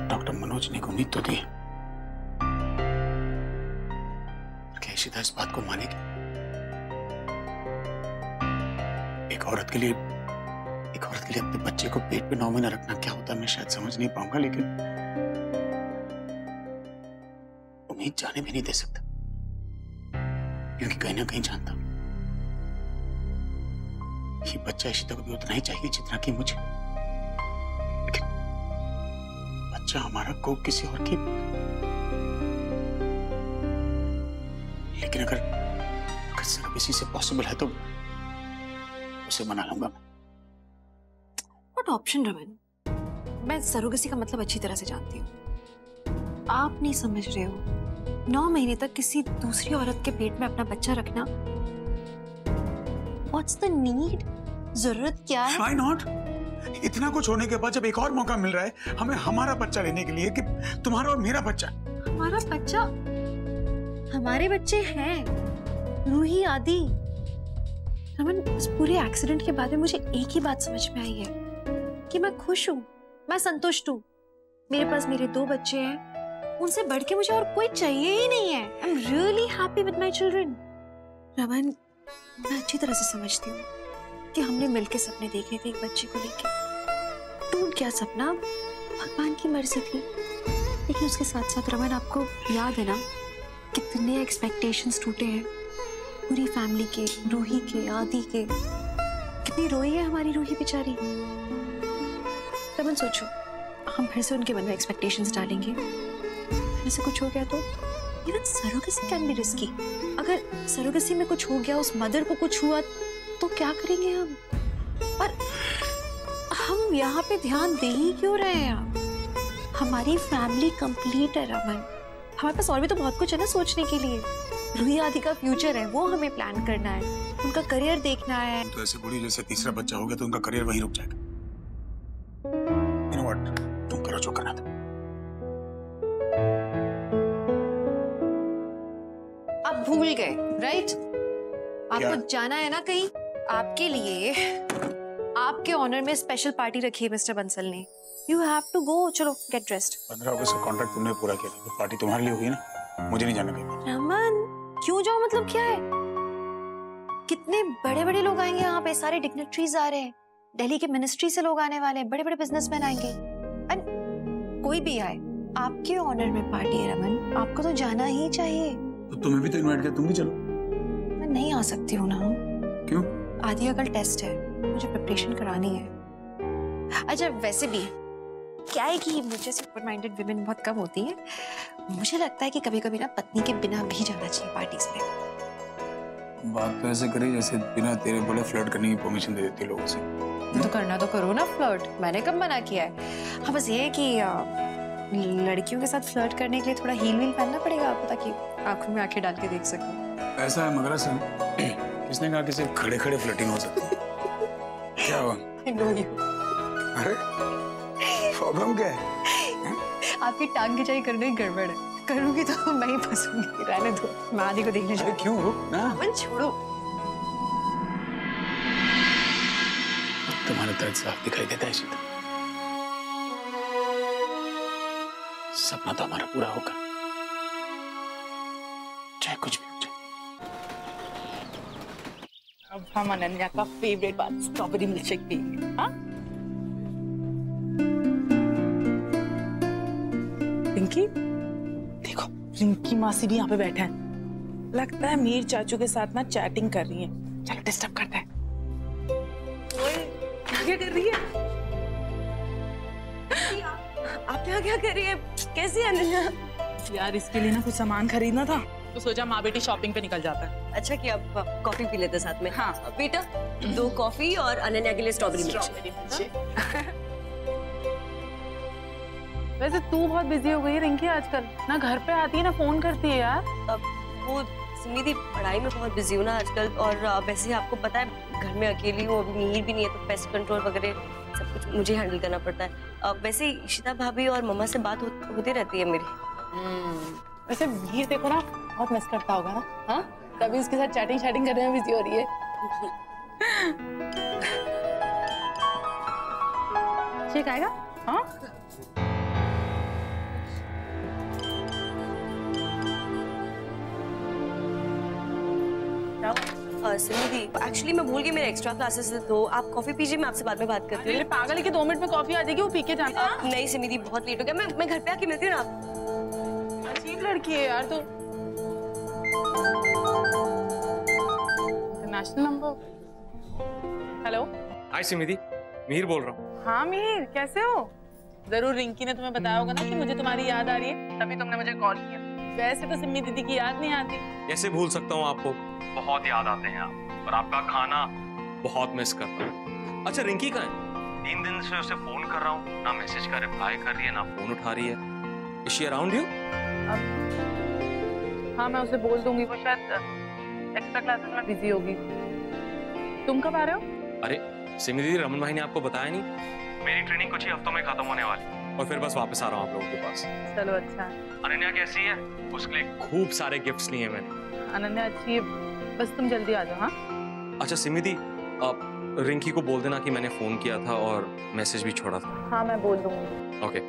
डॉक्टर मनोज ने एक उम्मीद तो दी, क्या इशिता इस बात को मानेगी? एक औरत के लिए अपने बच्चे को पेट पे 9 महीना रखना क्या होता है मैं शायद समझ नहीं पाऊंगा, लेकिन उम्मीद जाने भी नहीं दे सकता, क्योंकि कहीं ना कहीं जानता हूं ये बच्चा इशिता को भी उतना ही चाहिए जितना कि मुझे। बच्चा हमारा को किसी और की, लेकिन अगर सिर्फ इसी से पॉसिबल है तो उसे मना लूंगा। What option Raman? मैं सरोगेसी का मतलब अच्छी तरह से जानती हूँ। आप नहीं समझ रहे हो, 9 महीने तक किसी दूसरी औरत के पेट में अपना बच्चा रखना, व्हाट्स द नीड? जरूरत क्या है? Why not? इतना कुछ होने के बाद जब एक और मौका मिल रहा है हमें हमारा बच्चा लेने के लिए, कि तुम्हारा और मेरा बच्चा। हमारा बच्चा? हमारे बच्चे हैं, रूही, आदि। रमन, इस पूरे एक्सीडेंट के बाद में मुझे एक ही बात समझ में आई है कि मैं खुश हूँ, मैं संतुष्ट हूँ। मेरे पास मेरे 2 बच्चे हैं, उनसे बढ़ के मुझे और कोई चाहिए ही नहीं है। आई am really happy with my children. Raman, मैं अच्छी तरह से समझती हूँ कि हमने मिलकर सपने देखे थे एक बच्चे को लेके। टूट गया सपना, भगवान की मर्जी थी, लेकिन उसके साथ साथ रमन आपको याद है ना कितने एक्सपेक्टेशंस टूटे हैं पूरी फैमिली के, रूही के, आदि के। कितनी रोई है हमारी रूही बेचारी। रमन सोचो, हम फिर से उनके मन में एक्सपेक्टेशंस डालेंगे, फिर से कुछ हो गया तो even surrogacy can be risky. अगर सरोगेसी में कुछ हो गया, उस मदर को कुछ हुआ तो क्या करेंगे हम? और हम यहाँ पे ध्यान दे ही क्यों रहे हैं आप? हमारी फैमिली कंप्लीट है रमन, हमारे पास और भी तो बहुत कुछ है ना सोचने के लिए। रूही आदि का फ्यूचर है, वो हमें प्लान करना है, उनका करियर देखना है। तो ऐसे बूढ़ी जैसे तीसरा बच्चा हो गया तो उनका करियर वहीं रुक जाएगा। You know what? तुम करो जो करना था। आप भूल गए, राइट? आपको जाना है ना कहीं, आपके लिए आपके ऑनर में स्पेशल पार्टी रखी है मिस्टर बंसल ने। यू हैव टू गो, चलो गेट ड्रेस्ड। 15 अगस्त का कॉन्ट्रैक्ट तुमने पूरा किया, तो पार्टी तुम्हारे लिए हुई ना, मुझे नहीं जाना कहीं। रमन, क्यों जाओ? मतलब क्या है? कितने बड़े बड़े लोग आएंगे यहाँ पे, सारे डिग्नेटरीज आ रहे हैं, दिल्ली के मिनिस्ट्री से लोग आने वाले हैं, बड़े बड़े बिजनेसमैन आएंगे। एंड कोई भी आए, आपके ऑनर में पार्टी है रमन, आपको तो जाना ही चाहिए। तो तुम्हें भी तो इनवाइट किया, तुम भी चलो। मैं नहीं आ सकती हूँ ना। क्यों? आदि का कल टेस्ट है, मुझे प्रिपरेशन करानी है। अच्छा वैसे भी क्या है कि मुझे सुपर माइंडेड विमेन बहुत कम होती हैं। मुझे लगता है कि कभी कभी ना पत्नी के बिना भी जाना चाहिए पार्टीज में। बात तो ऐसे करी जैसे बिना तेरे बड़े फ्लर्ट करने की परमिशन दे देती लोगों से। तो करना तो करो ना फ्लर्ट, मैंने कब मना किया है। हाँ बस ये है कि लड़कियों के साथ फ्लर्ट करने के लिए थोड़ा हील वील पहनना पड़ेगा आपको, ताकि आंखों में आंखें डाल के देख सको। ऐसा है मगर सर, किसने कहा कि सिर्फ खड़े खड़े फ्लर्टिंग हो सकती है? क्या हुआ? अरे प्रॉब्लम क्या है? आपकी टांग खिंचाई करने की गड़बड़ है, करूंगी तो मैं ही फंसूंगी। रहने दो, मैं आदि को देखने जाऊंगी। क्यों ना? अमन छोड़ो। तुम्हारा दर्द साफ दिखाई देता है शीतल। सपना तो हमारा पूरा होगा, चाहे कुछ भी हो जाए। अब हम अनन्या का फेवरेट बात स्ट्रॉबेरी मिल्कशेक पिएंगे। हाँ रिंकी, देखो रिंकी मासी भी यहाँ पे बैठे हैं। लगता है मीर चाचू के साथ ना चैटिंग कर रही है। चलो डिस्टर्ब करते हैं। क्या कर रही है? आप यहाँ क्या कर रही है? कैसी है अनन्या? यार इसके लिए ना कुछ सामान खरीदना था, तो सोचा माँ बेटी शॉपिंग पे निकल जाता है। अच्छा किया, आप कॉफी पी लेते साथ में। हाँ बेटा 2 कॉफी और अनन्या के लिए स्ट्रॉबेरी मिल्कशेक। वैसे तू बहुत बिजी हो गई है रिंकी आजकल, ना घर पे आती है ना फोन करती है यार। अब वो सिमी पढ़ाई में बहुत बिजी हूँ ना आजकल, और वैसे आपको पता है घर में अकेली हूँ, अभी मिहिर भी नहीं है, तो पेस्ट कंट्रोल वगैरह सब कुछ मुझे हैंडल करना पड़ता है। वैसे इशिता भाभी और मम्मा से बात होती रहती है मेरी। वैसे मिहिर देखो ना बहुत मिस करता होगा ना। हाँ कभी उसके साथ चैटिंग करने में बिजी हो रही है। शेक आएगा? हाँ सिमी एक्चुअली मैं भूल गई मेरे एक्स्ट्रा क्लासेस है, तो आप कॉफी पीजिए, मैं आपसे बाद में बात करती हूँ। पागल है कि 2 मिनट में कॉफी आ जाएगी, वो पी के जाना। नहीं सिमी बहुत लेट हो गया, मैं घर पे आके मिलती हूँ ना। आप अजीब लड़की है यार तो। International number. Hello hi Simi, Mihir बोल रहा हूँ। हाँ मिहिर कैसे हो? जरूर रिंकी ने तुम्हें बताया होगा ना कि मुझे तुम्हारी याद आ रही है, तभी तुमने मुझे कॉल किया। वैसे तो सिमी दीदी की याद नहीं आती। कैसे भूल सकता हूँ आपको, बहुत याद आते हैं आप, और आपका खाना बहुत मिस करता हूँ। अच्छा रिंकी कहाँ है? 3 दिन से उसे फोन कर रहा हूँ, ना मैसेज का रिप्लाई कर रही है, ना फोन उठा रही है। Is she around you? हाँ मैं उसे बोल दूंगी, वो शायद एक्स्ट्रा क्लासेस में बिजी होगी। तुम कब आ रहे हो? अरे सिमी दीदी, रमन भाई ने आपको बताया नहीं, मेरी ट्रेनिंग कुछ ही हफ्तों में खत्म होने वाली, और फिर बस वापस आ रहा हूँ आप लोगों के पास। चलो अच्छा। अनन्या कैसी है? उसके लिए खूब सारे गिफ्ट्स लिए मैंने। अनन्या अच्छी है, बस तुम जल्दी आ जाओ। हाँ अच्छा सिमी दी, आप रिंकी को बोल देना कि मैंने फोन किया था और मैसेज भी छोड़ा था। हाँ मैं बोल दूंगी। Okay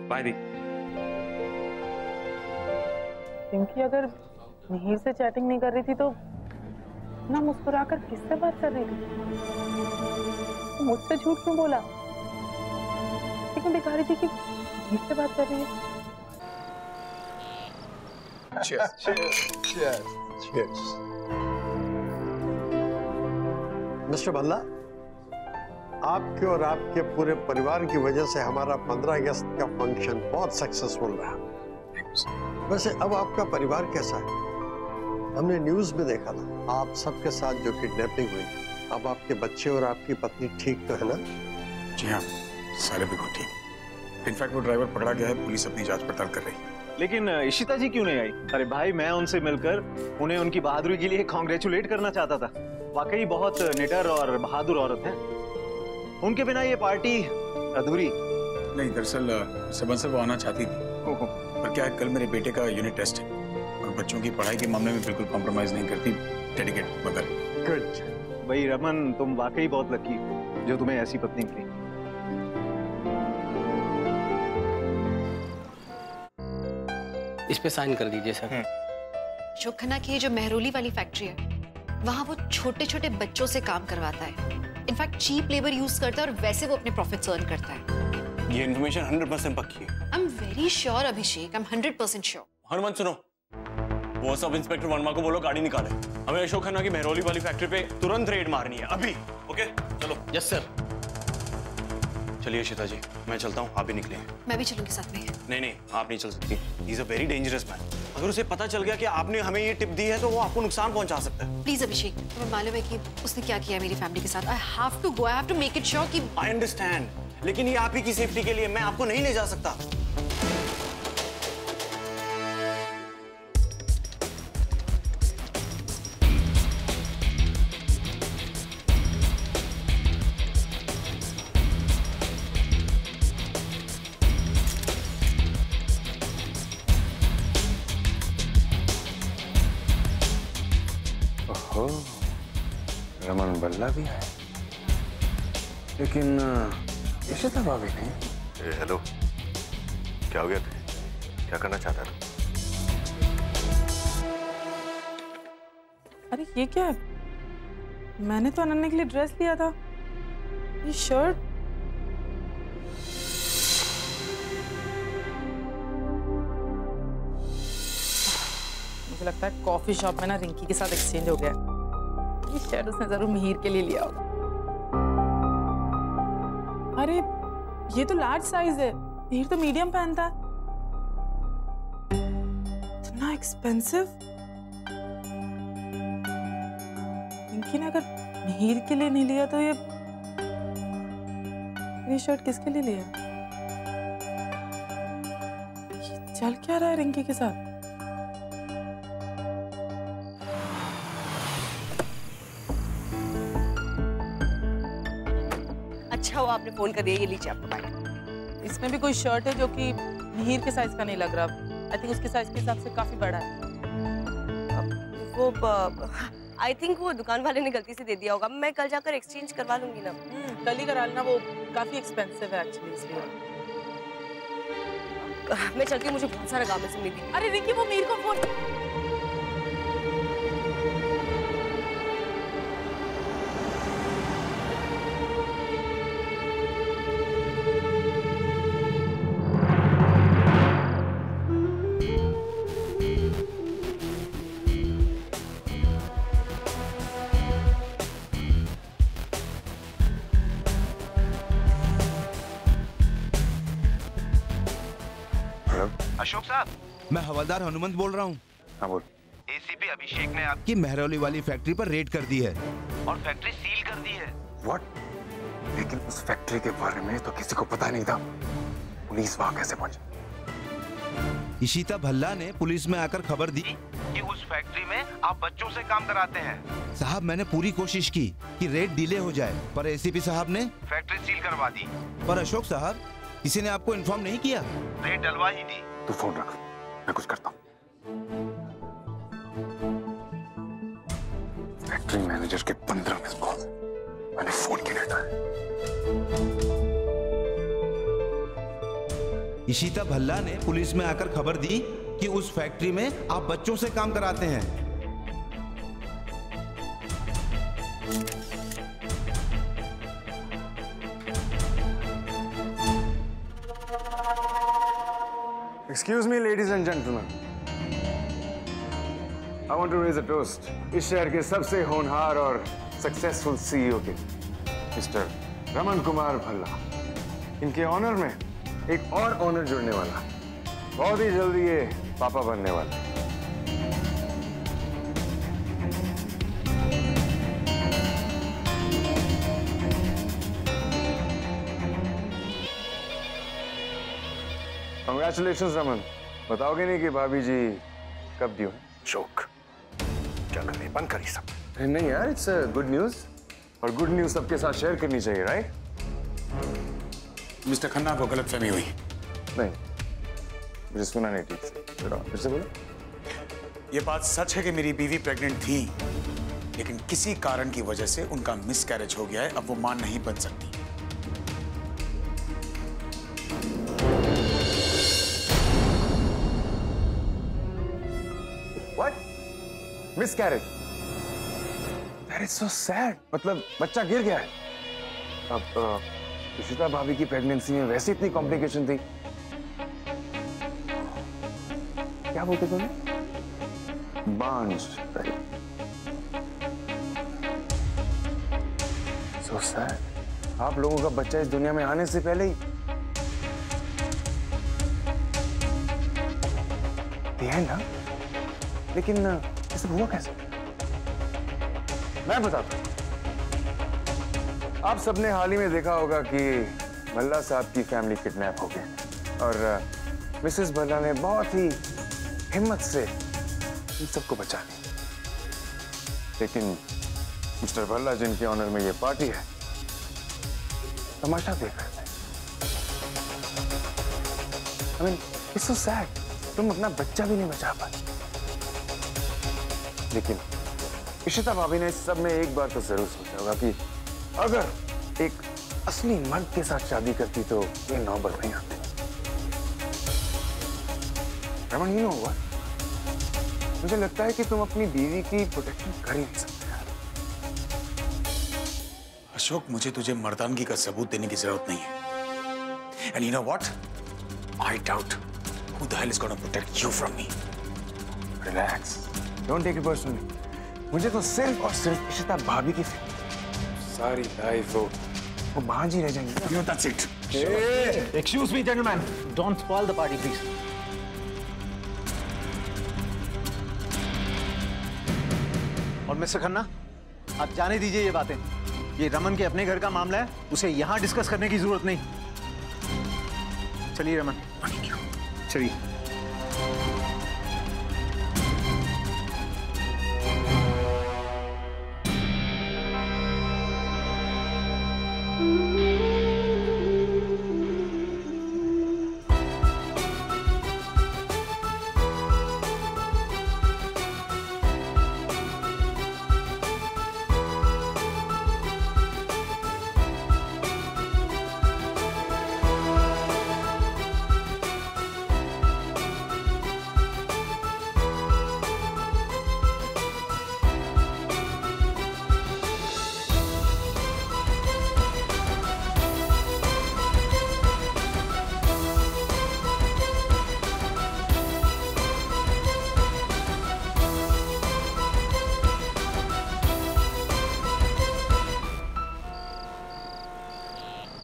by the. रिंकी अगर मिहिर से चैटिंग नहीं कर रही थी तो ना मुस्कुराकर किससे बात कर रही थी? तो मुझसे झूठ क्यों बोला? लेकिन दिखा रही थी कि मिहिर से बात कर रही है। Cheers. Cheers. Cheers. Mister Bhalla, आपके और आपके पूरे परिवार की वजह से हमारा 15 अगस्त का फंक्शन बहुत सक्सेसफुल रहा। वैसे अब आपका परिवार कैसा है? हमने न्यूज़ में देखा था आप सबके साथ जो किडनैपिंग हुई, अब आपके बच्चे और आपकी पत्नी ठीक तो है ना? जी हाँ, सारे बिल्कुल ठीक। इनफैक्ट वो ड्राइवर पकड़ा गया है, पुलिस अपनी जांच पड़ताल कर रही है। लेकिन इशिता जी क्यों नहीं आई? अरे भाई मैं उनसे मिलकर उन्हें उनकी बहादुरी के लिए कांग्रेचुलेट करना चाहता था। वाकई बहुत निडर और बहादुर औरत है, उनके बिना ये पार्टी अधूरी। नहीं दरअसल सबसे वो आना चाहती थी, पर क्या है कल मेरे बेटे का यूनिट टेस्ट है, और बच्चों की पढ़ाई के मामले में बिल्कुल कॉम्प्रोमाइज नहीं करती, डेडिकेट मदर। गुड भाई रमन, तुम वाकई बहुत लकी हो जो तुम्हें ऐसी पत्नी मिली। इस पे साइन कर दीजिए सर। अशोक खन्ना की जो मेहरोली वाली फैक्ट्री है, वहाँ वो छोटे छोटे बच्चों से काम करवाता है। इनफैक्ट चीप लेबर यूज करता है, और वैसे वो अपने प्रॉफिट्स अर्न करता है। ये इन्फॉर्मेशन 100% पक्की है। I am very sure Abhishek, I am 100% sure. Hanuman सुनो, वो सब इंस्पेक्टर वर्मा को बोलो गाड़ी निकाले, हमें अशोक खन्ना की मेहरोली वाली फैक्ट्री पे तुरंत रेड मारनी है अभी। ओके चलो। Yes sir. चलिए इशिता जी, मैं चलता हूँ, आप भी निकलिए। मैं भी चलूंगी साथ में। नहीं, आप नहीं चल सकती। He is a very dangerous man. अगर उसे पता चल गया कि आपने हमें ये टिप दी है तो वो आपको नुकसान पहुंचा सकता है। प्लीज अभिषेक, तुम्हें मालूम है कि उसने क्या किया मेरी फैमिली के साथ। I have to go, I have to make it sure कि। आई अंडरस्टैंड, लेकिन ये आप ही की सेफ्टी के लिए, मैं आपको नहीं ले जा सकता। रमन बल्ला भी है, लेकिन इशिता भाभी नहीं। हेलो, क्या हो गया तुझे? क्या करना चाहता था? अरे ये क्या है? मैंने तो अनन्या के लिए ड्रेस लिया था, ये शर्ट। मुझे लगता है कॉफी शॉप में ना रिंकी के साथ एक्सचेंज हो गया। ये शर्ट उसने जरूर मिहिर के लिए लिया होगा। अरे ये तो लार्ज साइज है, मिहिर तो मीडियम पहनता है। इतना एक्सपेंसिव। रिंकी ने अगर मिहिर के लिए नहीं लिया तो ये शर्ट किसके लिए लिया? ये चल क्या रहा है रिंकी के साथ? अच्छा हुआ आपने फोन कर दिया, ये लीजिए आपको बैग। इसमें भी कोई शर्ट है जो कि मिहिर के साइज का नहीं लग रहा। आई थिंक उसके साइज के हिसाब से काफी बड़ा है। वो आई थिंक वो दुकान वाले ने गलती से दे दिया होगा। मैं कल जाकर एक्सचेंज करवा लूंगी ना। कल ही करा लेना, वो काफी एक्सपेंसिव है एक्चुअली, इसलिए। मैं चलती हूँ, मुझे बहुत सारा काम है सुनिधि। अरे रिंकी, वो मिहिर को फोन। अशोक साहब, मैं हवलदार हनुमंत बोल रहा हूँ। हाँ बोल। एसीपी अभिषेक ने आपकी कि मेहरौली वाली फैक्ट्री पर रेड कर दी है और फैक्ट्री सील कर दी है। What? लेकिन उस फैक्ट्री के बारे में तो किसी को पता नहीं था। पुलिस वहां कैसे पहुंची? इशिता भल्ला ने पुलिस में आकर खबर दी कि उस फैक्ट्री में आप बच्चों से काम कराते हैं। साहब, मैंने पूरी कोशिश की कि रेड डिले हो जाए, पर एसीपी साहब ने फैक्ट्री सील करवा दी। पर अशोक साहब, किसी ने आपको इन्फॉर्म नहीं किया? रेड डलवा ही दी। तू फोन रख, मैं कुछ करता हूँ। फैक्ट्री मैनेजर के 15 मिस कॉल मैंने फोन किया था। इशिता भल्ला ने पुलिस में आकर खबर दी कि उस फैक्ट्री में आप बच्चों से काम कराते हैं। Excuse me, ladies and gentlemen. I want to raise a toast. इस शहर के सबसे होनहार और सक्सेसफुल सीईओ के मिस्टर रमन कुमार भल्ला। इनके ऑनर में एक और ऑनर जुड़ने वाला। बहुत ही जल्दी ये पापा बनने वाला। Congratulations, रमन। बताओगे नहीं कि भाभी जी कब ड्यू है? शोक, क्या करने, बंद करी सब। नहीं यार, इट्स गुड न्यूज, और गुड न्यूज सबके साथ शेयर करनी चाहिए, राइट? मिस्टर खन्ना, को गलतफहमी हुई। नहीं, मुझे सुना नहीं ठीक से। फिर से बोलो। ये बात सच है कि मेरी बीवी प्रेग्नेंट थी, लेकिन किसी कारण की वजह से उनका मिसकैरेज हो गया है। अब वो मां नहीं बन सकती। What? Miscarriage? That is so sad. मतलब बच्चा गिर गया है। अब इशिता भाभी की प्रेगनेंसी में वैसे इतनी कॉम्प्लिकेशन थी। क्या बोलते तुमने? बांझ, राइट? So sad. आप लोगों का बच्चा इस दुनिया में आने से पहले ही है ना, लेकिन ये सब हुआ कैसे? मैं बताता हूं। आप सबने हाल ही में देखा होगा कि भल्ला साहब की फैमिली किडनैप हो गई और मिसेस भल्ला ने बहुत ही हिम्मत से इन सबको बचा लिया। लेकिन मिस्टर भल्ला जिनके ऑनर में ये पार्टी है, तमाशा देख रहे थे। I mean, it's so sad. तुम अपना बच्चा भी नहीं बचा पाए। लेकिन इशिता भाभी ने इस सब में एक बार तो जरूर सोचा होगा कि अगर एक असली मर्द के साथ शादी करती तो ये नौबत नहीं आती। रमन, यू नो व्हाट, मुझे लगता है कि तुम अपनी बीवी की प्रोटेक्शन कर ही नहीं सकते यार। अशोक, मुझे तुझे मर्दानगी का सबूत देने की जरूरत नहीं है। And you know what? I doubt who the hell is going to protect you from me? Relax. Don't take it personally. मुझे तो सिर्फ और सिर्फ इशिता भाभी की सारी लाइफ वो भांजी रह जाएंगी। You know, that's it. Excuse me, gentlemen. Don't spoil the party, please. और मिस्टर खन्ना, आप जाने दीजिए ये बातें। ये रमन के अपने घर का मामला है, उसे यहाँ डिस्कस करने की जरूरत नहीं। चलिए रमन, चलिए।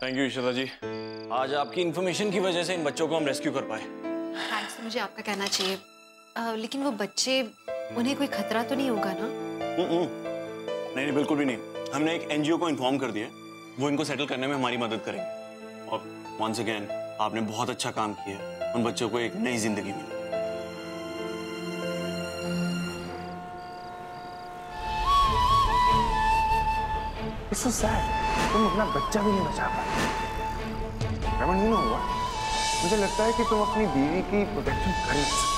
थैंक यू इशिता जी, आज आपकी इन्फॉर्मेशन की वजह से इन बच्चों को हम रेस्क्यू कर पाए। थैंक्स मुझे आपका कहना चाहिए, लेकिन वो बच्चे, उन्हें कोई खतरा तो नहीं होगा ना? नहीं, बिल्कुल भी नहीं। हमने एक एनजीओ को इन्फॉर्म कर दिया, वो इनको सेटल करने में हमारी मदद करेंगे। और वंस अगेन आपने बहुत अच्छा काम किया, उन बच्चों को एक नई जिंदगी मिली। It's so sad. तुम अपना बच्चा भी नहीं बचा पाए। रमन, यू नो व्हाट, मुझे लगता है कि तुम अपनी बीवी की प्रोटेक्शन कर ही नहीं सकते।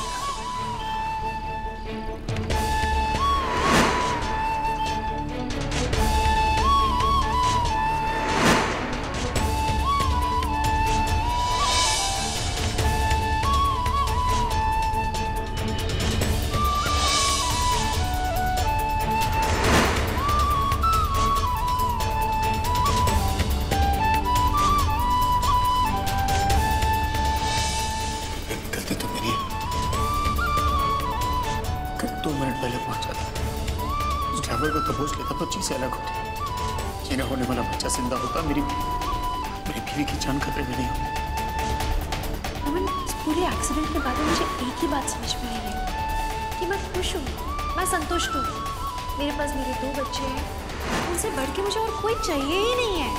अलग होती, जिन्हें होने वाला बच्चा जिंदा होता, मेरी बीवी की जान खतरे में नहीं होती। रमन, इस पूरे एक्सीडेंट के बाद मुझे एक ही बात समझ में आई है कि मैं खुश हूँ, मैं संतुष्ट हूँ। मेरे पास मेरे 2 बच्चे हैं, उनसे बढ़ के मुझे और कोई चाहिए ही नहीं है।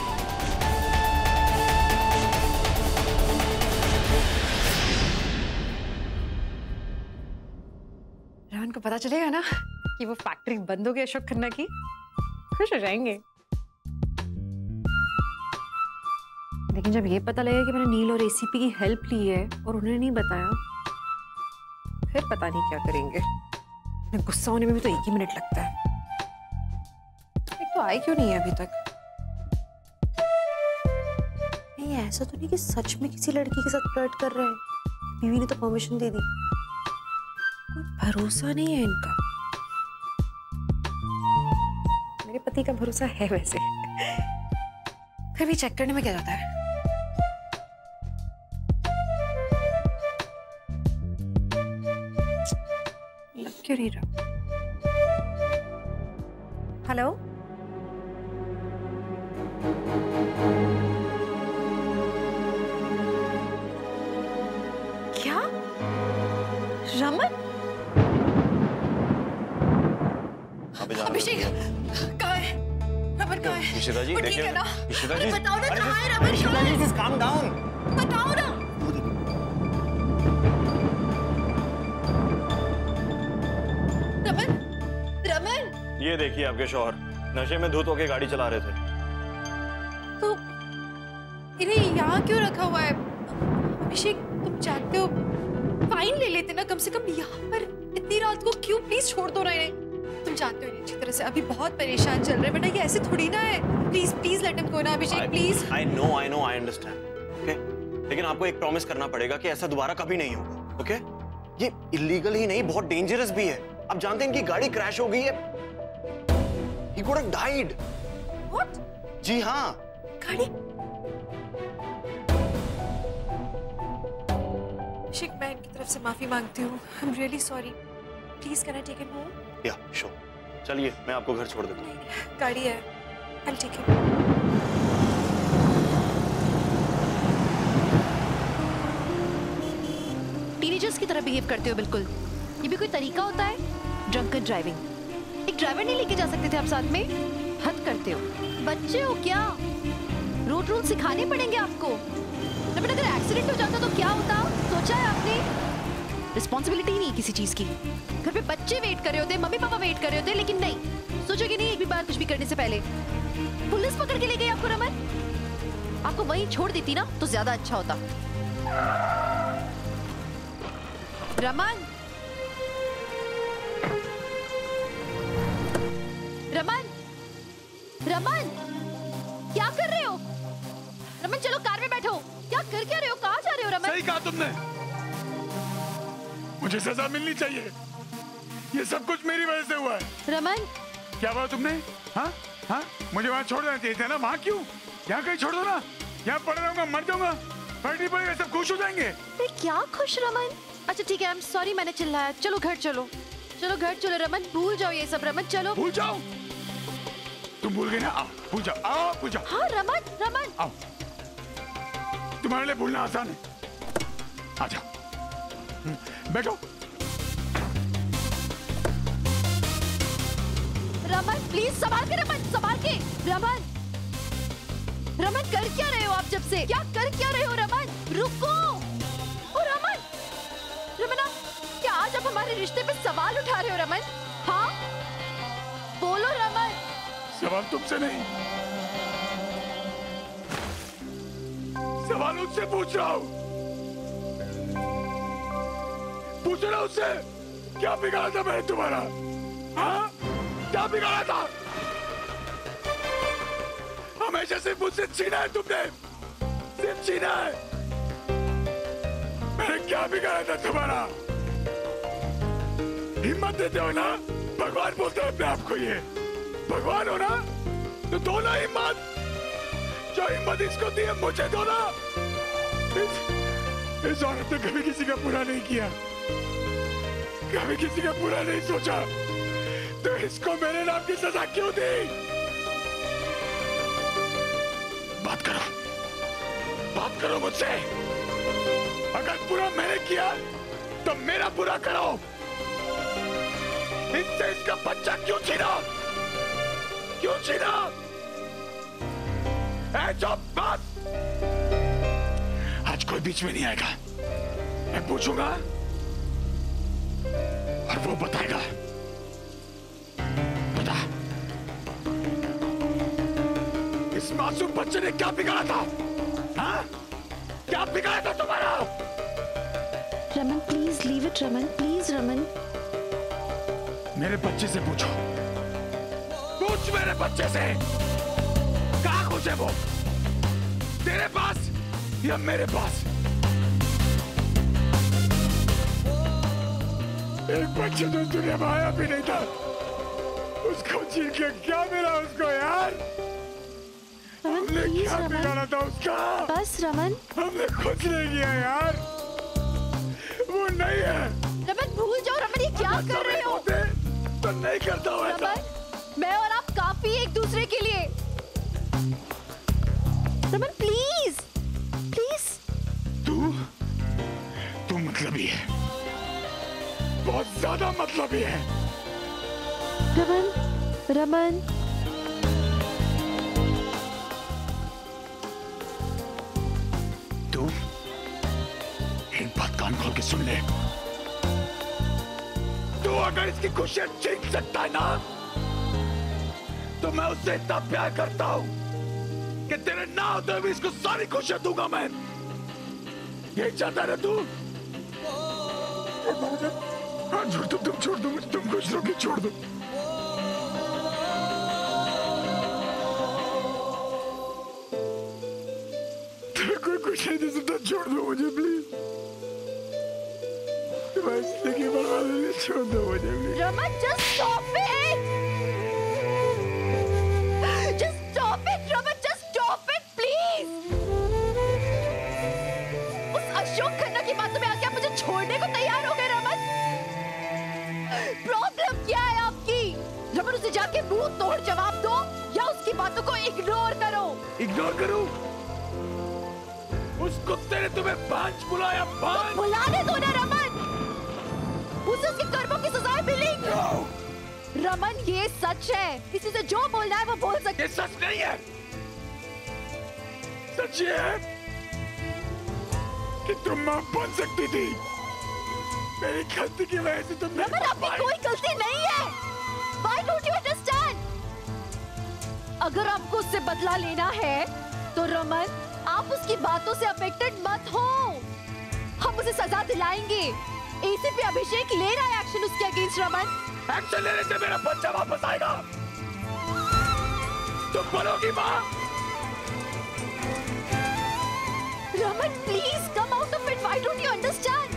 रमन को पता चलेगा ना कि वो फैक्ट्री बंद हो गई अशोक खन्ना की, खुश हो जाएंगे। लेकिन जब ये पता लगेगा कि मैंने नील और एसीपी की हेल्प ली है और उन्होंने नहीं बताया, फिर पता नहीं क्या करेंगे। गुस्सा होने में भी तो 1 ही मिनट लगता है। एक तो आए क्यों नहीं है अभी तक? नहीं, ऐसा तो नहीं कि सच में किसी लड़की के साथ फ्लर्ट कर रहे हैं। बीवी ने तो परमिशन दे दी। कोई भरोसा नहीं है इनका। मेरे पति का भरोसा है वैसे, फिर भी चेक करने में क्या जाता है। लग क्यों नहीं रहा? हेलो, रमन, अभिषेक कहाँ है? रमन कहाँ है? इशिता जी, वो ठीक देखिए है ना? इशिता अरे जी, बताओ ना अरे कहाँ है रमन? इशिता जी, just calm down. बताओ ना। रमन, रमन। ये देखिए आपके शौहर नशे में धुत होके गाड़ी चला रहे थे। तो इन्हें यहाँ क्यों रखा हुआ है? अभिषेक तुम जानते हो, फाइन ले लेते ना कम से कम। यहाँ पर इतनी रात को क्यों? प्लीज छोड़ दो ना इन्हें। तुम जानते हो इन्हें अच्छी तरह से, अभी बहुत परेशान चल रहे हैं बेटा, ये ऐसे थोड़ी ना है। Please please let him go ना अभिषेक, please. I know, I understand. Okay? लेकिन आपको एक प्रॉमिस करना पड़ेगा कि ऐसा दोबारा कभी नहीं होगा। ओके? ये इलीगल ही नहीं, बहुत डेंजरस भी है। आप जानते हैं इनकी गाड़ी क्रैश हो गई है। He could have died. What? जी हाँ। गाड़ी? अभिषेक मैं इनकी तरफ से माफी मांगती हूँ। I'm really sorry. Please can I take him home? या sure. चलिए मैं आपको घर छोड़ देता हूँ। गाड़ी है। I'll take him. टीनेजर्स की तरह बिहेव करते हो बिल्कुल। ये भी कोई तरीका होता है? Drunken driving. एक ड्राइवर नहीं लेके जा सकते थे आप साथ में? हद करते हो। बच्चे हो क्या? रोड रूल सिखाने पड़ेंगे आपको। लेकिन अगर एक्सीडेंट हो जाता तो क्या होता? सोचा है आपने? रिस्पॉन्सिबिलिटी नहीं किसी चीज की। घर पे बच्चे वेट कर रहे होते, मम्मी पापा वेट कर रहे होते, लेकिन नहीं सोचोगे नहीं एक भी बार कुछ भी करने से पहले। पुलिस पकड़ के ले गई आपको रमन। आपको वहीं छोड़ देती ना तो ज्यादा अच्छा होता। रमन, रमन, रमन, क्या कर रहे हो? रमन चलो कार में बैठो। क्या कर क्या रहे हो? कहाँ जा रहे हो रमन? सही कहा तुमने, मुझे सजा मिलनी चाहिए। ये सब कुछ मेरी वजह से हुआ है। रमन, क्या बोला तुमने? हाँ हाँ, मुझे वहाँ छोड़ देना चाहिए था ना। वहाँ क्यों? यहाँ कहीं छोड़ दो ना। यहाँ पड़ रहूंगा, मर जाऊंगा, फर्क नहीं पड़ेगा, सब खुश हो जाएंगे। क्या खुश रमन? अच्छा ठीक है, आई एम सॉरी मैंने चिल्लाया। चलो घर चलो, चलो घर चलो रमन। भूल जाओ ये सब रमन, चलो। भूल जाओ? तुम भूल गए ना? आओ भूल जाओ, आओ भूल जाओ। हाँ रमन, रमन आओ, तुम्हारे लिए भूलना आसान है। आ जाओ, बैठो। रमन प्लीज संभाल के, रमन संभाल के। रमन, रमन कर क्या रहे हो आप? जब से क्या कर क्या रहे हो रमन? रुको। ओ रमन, रमन क्या आज आप हमारे रिश्ते पे सवाल उठा रहे हो रमन? हाँ बोलो रमन। सवाल तुमसे नहीं, सवाल उससे पूछ रहा हूँ। पूछ रहा हूँ उससे, क्या बिगाड़ा था मैंने तुम्हारा? हाँ क्या बिगाड़ा था? हमेशा सिर्फ मुझसे छीना है तुमने, सिर्फ छीना है। मैंने क्या बिगाड़ा था तुम्हारा? हिम्मत देते हो ना, भगवान बोलते हैं अपने आप को। ये भगवान हो ना, तो दो ना हिम्मत। जो हिम्मत इसको दी है मुझे दो ना। इस औरत ने कभी किसी का बुरा नहीं किया, कभी किसी का बुरा नहीं सोचा, तो इसको मेरे नाम की सजा क्यों दी? बात करो, बात करो मुझसे। अगर बुरा मैंने किया तो मेरा बुरा करो। इससे इसका बच्चा क्यों छीना? क्यों छीना? बस आज कोई बीच में नहीं आएगा। मैं पूछूंगा और वो बताएगा। बता, इस मासूम बच्चे ने क्या बिगाड़ा था? हाँ? क्या बिगाड़ा था तुम्हारा? Raman please leave it Raman, please Raman. मेरे बच्चे से पूछो, पूछ मेरे बच्चे से, कहाँ खुश है वो? तेरे पास या मेरे पास? एक बच्चे तो दुनिया में आया भी नहीं था, उसको छीन के क्या मिला उसको यार? हमने क्या बिगाड़ा था उसका? बस रमन, हमने कुछ नहीं किया यार, वो नहीं है। रमन भूल जाओ रमन, ये क्या कर रहे हो? तो नहीं करता हूँ ऐसा। मैं और आप काफी एक दूसरे के लिए। Raman please, please. तू मतलबी है, बहुत ज्यादा मतलबी है। रमन, रमन। तू एक बात कान खोल के सुन ले, तू अगर इसकी खुशियां छीन सकता है ना, तो मैं उससे इतना प्यार करता हूं कि तेरे ना होते हुए इसको सारी खुशियां दूंगा मैं। यही चाहता है तू? हाँ, छोड़ दो, तुम छोड़ दो मुझे, तुम खुश रहो कि छोड़ दो। कोई कुछ नहीं दे सकता, छोड़ दो मुझे प्लीज। छोड़ दो मुझे please. Raman, just stop it! Just stop it, Raman, just stop it, please! उस अशोक खन्ना की बातों में आके आप मुझे छोड़ने को तैयार हो गए रमन? प्रॉब्लम क्या है आपकी? रमन, उसे जाके मुंह तोड़ जवाब दो या उसकी बातों को इग्नोर करो। इग्नोर करूं? उस कुत्ते ने तुम्हें पांच बुलाया, पांच। तो बुलाने दो ना रमन, उसे उसके कर्मों की सजाएं मिलेंगी। no! रमन, ये सच है, किसी से जो बोलना है वो बोल सकते। ये सच नहीं है, सच ये है कि तुम मां बन सकती थी। मेरी गलती की वजह से तुम रमन, आपकी कोई गलती नहीं है। Why don't you understand? अगर आपको उससे बदला लेना है तो रमन, आप उसकी बातों से अफेक्टेड मत हो। हम उसे सजा दिलाएंगे। एसीपी अभिषेक ले रहा है एक्शन उसके अगेंस्ट रमन। एक्शन लेने से मेरा बच्चा वापस आएगा। तुम बोलोगी माँ? Raman, please come out of it. Why don't you understand?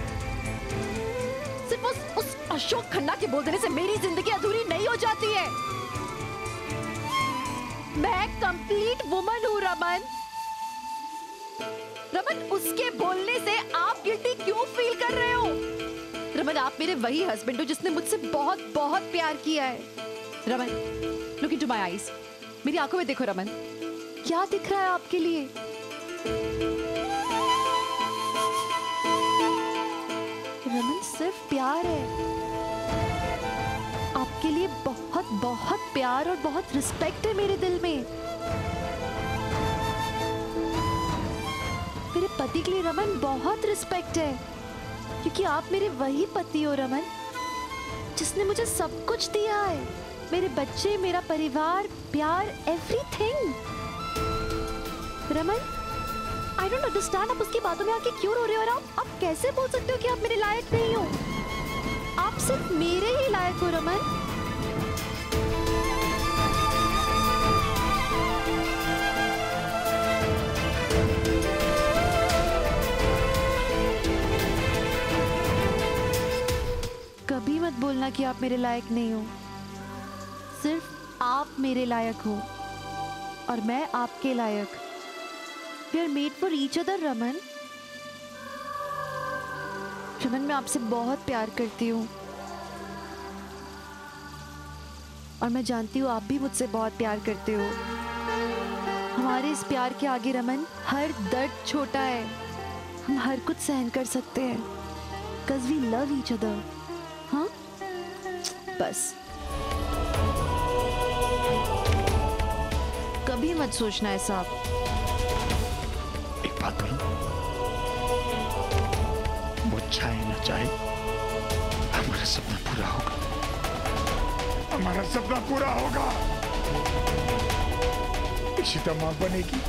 सिर्फ उस अशोक खन्ना के बोल देने से मेरी जिंदगी अधूरी नहीं हो जाती है। मैं कंप्लीट वुमन हूँ रमन। रमन, उसके बोलने से आप गिल्टी क्यों फील कर रहे हो? रमन, आप मेरे वही हस्बैंड हो जिसने मुझसे बहुत बहुत प्यार किया है। Raman, look into my eyes. मेरी आंखों में देखो रमन, क्या दिख रहा है आपके लिए? रमन, सिर्फ प्यार है। आपके लिए बहुत बहुत प्यार और बहुत रिस्पेक्ट है मेरे दिल में। मेरे पति के लिए रमन बहुत रिस्पेक्ट है, क्योंकि आप मेरे वही पति हो रमन, जिसने मुझे सब कुछ दिया है। मेरे बच्चे, मेरा परिवार, प्यार, everything. Raman, I don't understand, आप उसकी बातों में आके क्यों रो रहे हो? और आप कैसे बोल सकते हो कि आप मेरे लायक नहीं हो? आप सिर्फ मेरे ही लायक हो रमन। कभी मत बोलना कि आप मेरे लायक नहीं हो। सिर्फ आप मेरे लायक हो और मैं आपके लायक। We are made for each other, Raman. Raman, मैं आपसे बहुत प्यार करती हूँ और मैं जानती हूँ आप भी मुझसे बहुत प्यार करते हो। हमारे इस प्यार के आगे रमन, हर दर्द छोटा है। हम हर कुछ सहन कर सकते हैं, 'cause we love each other। हाँ, बस कभी मत सोचना ऐसा। एक बात बोलूं, वो चाहे ना चाहे हमारा सपना पूरा होगा। हमारा सपना पूरा होगा। इशिता मां बनेगी।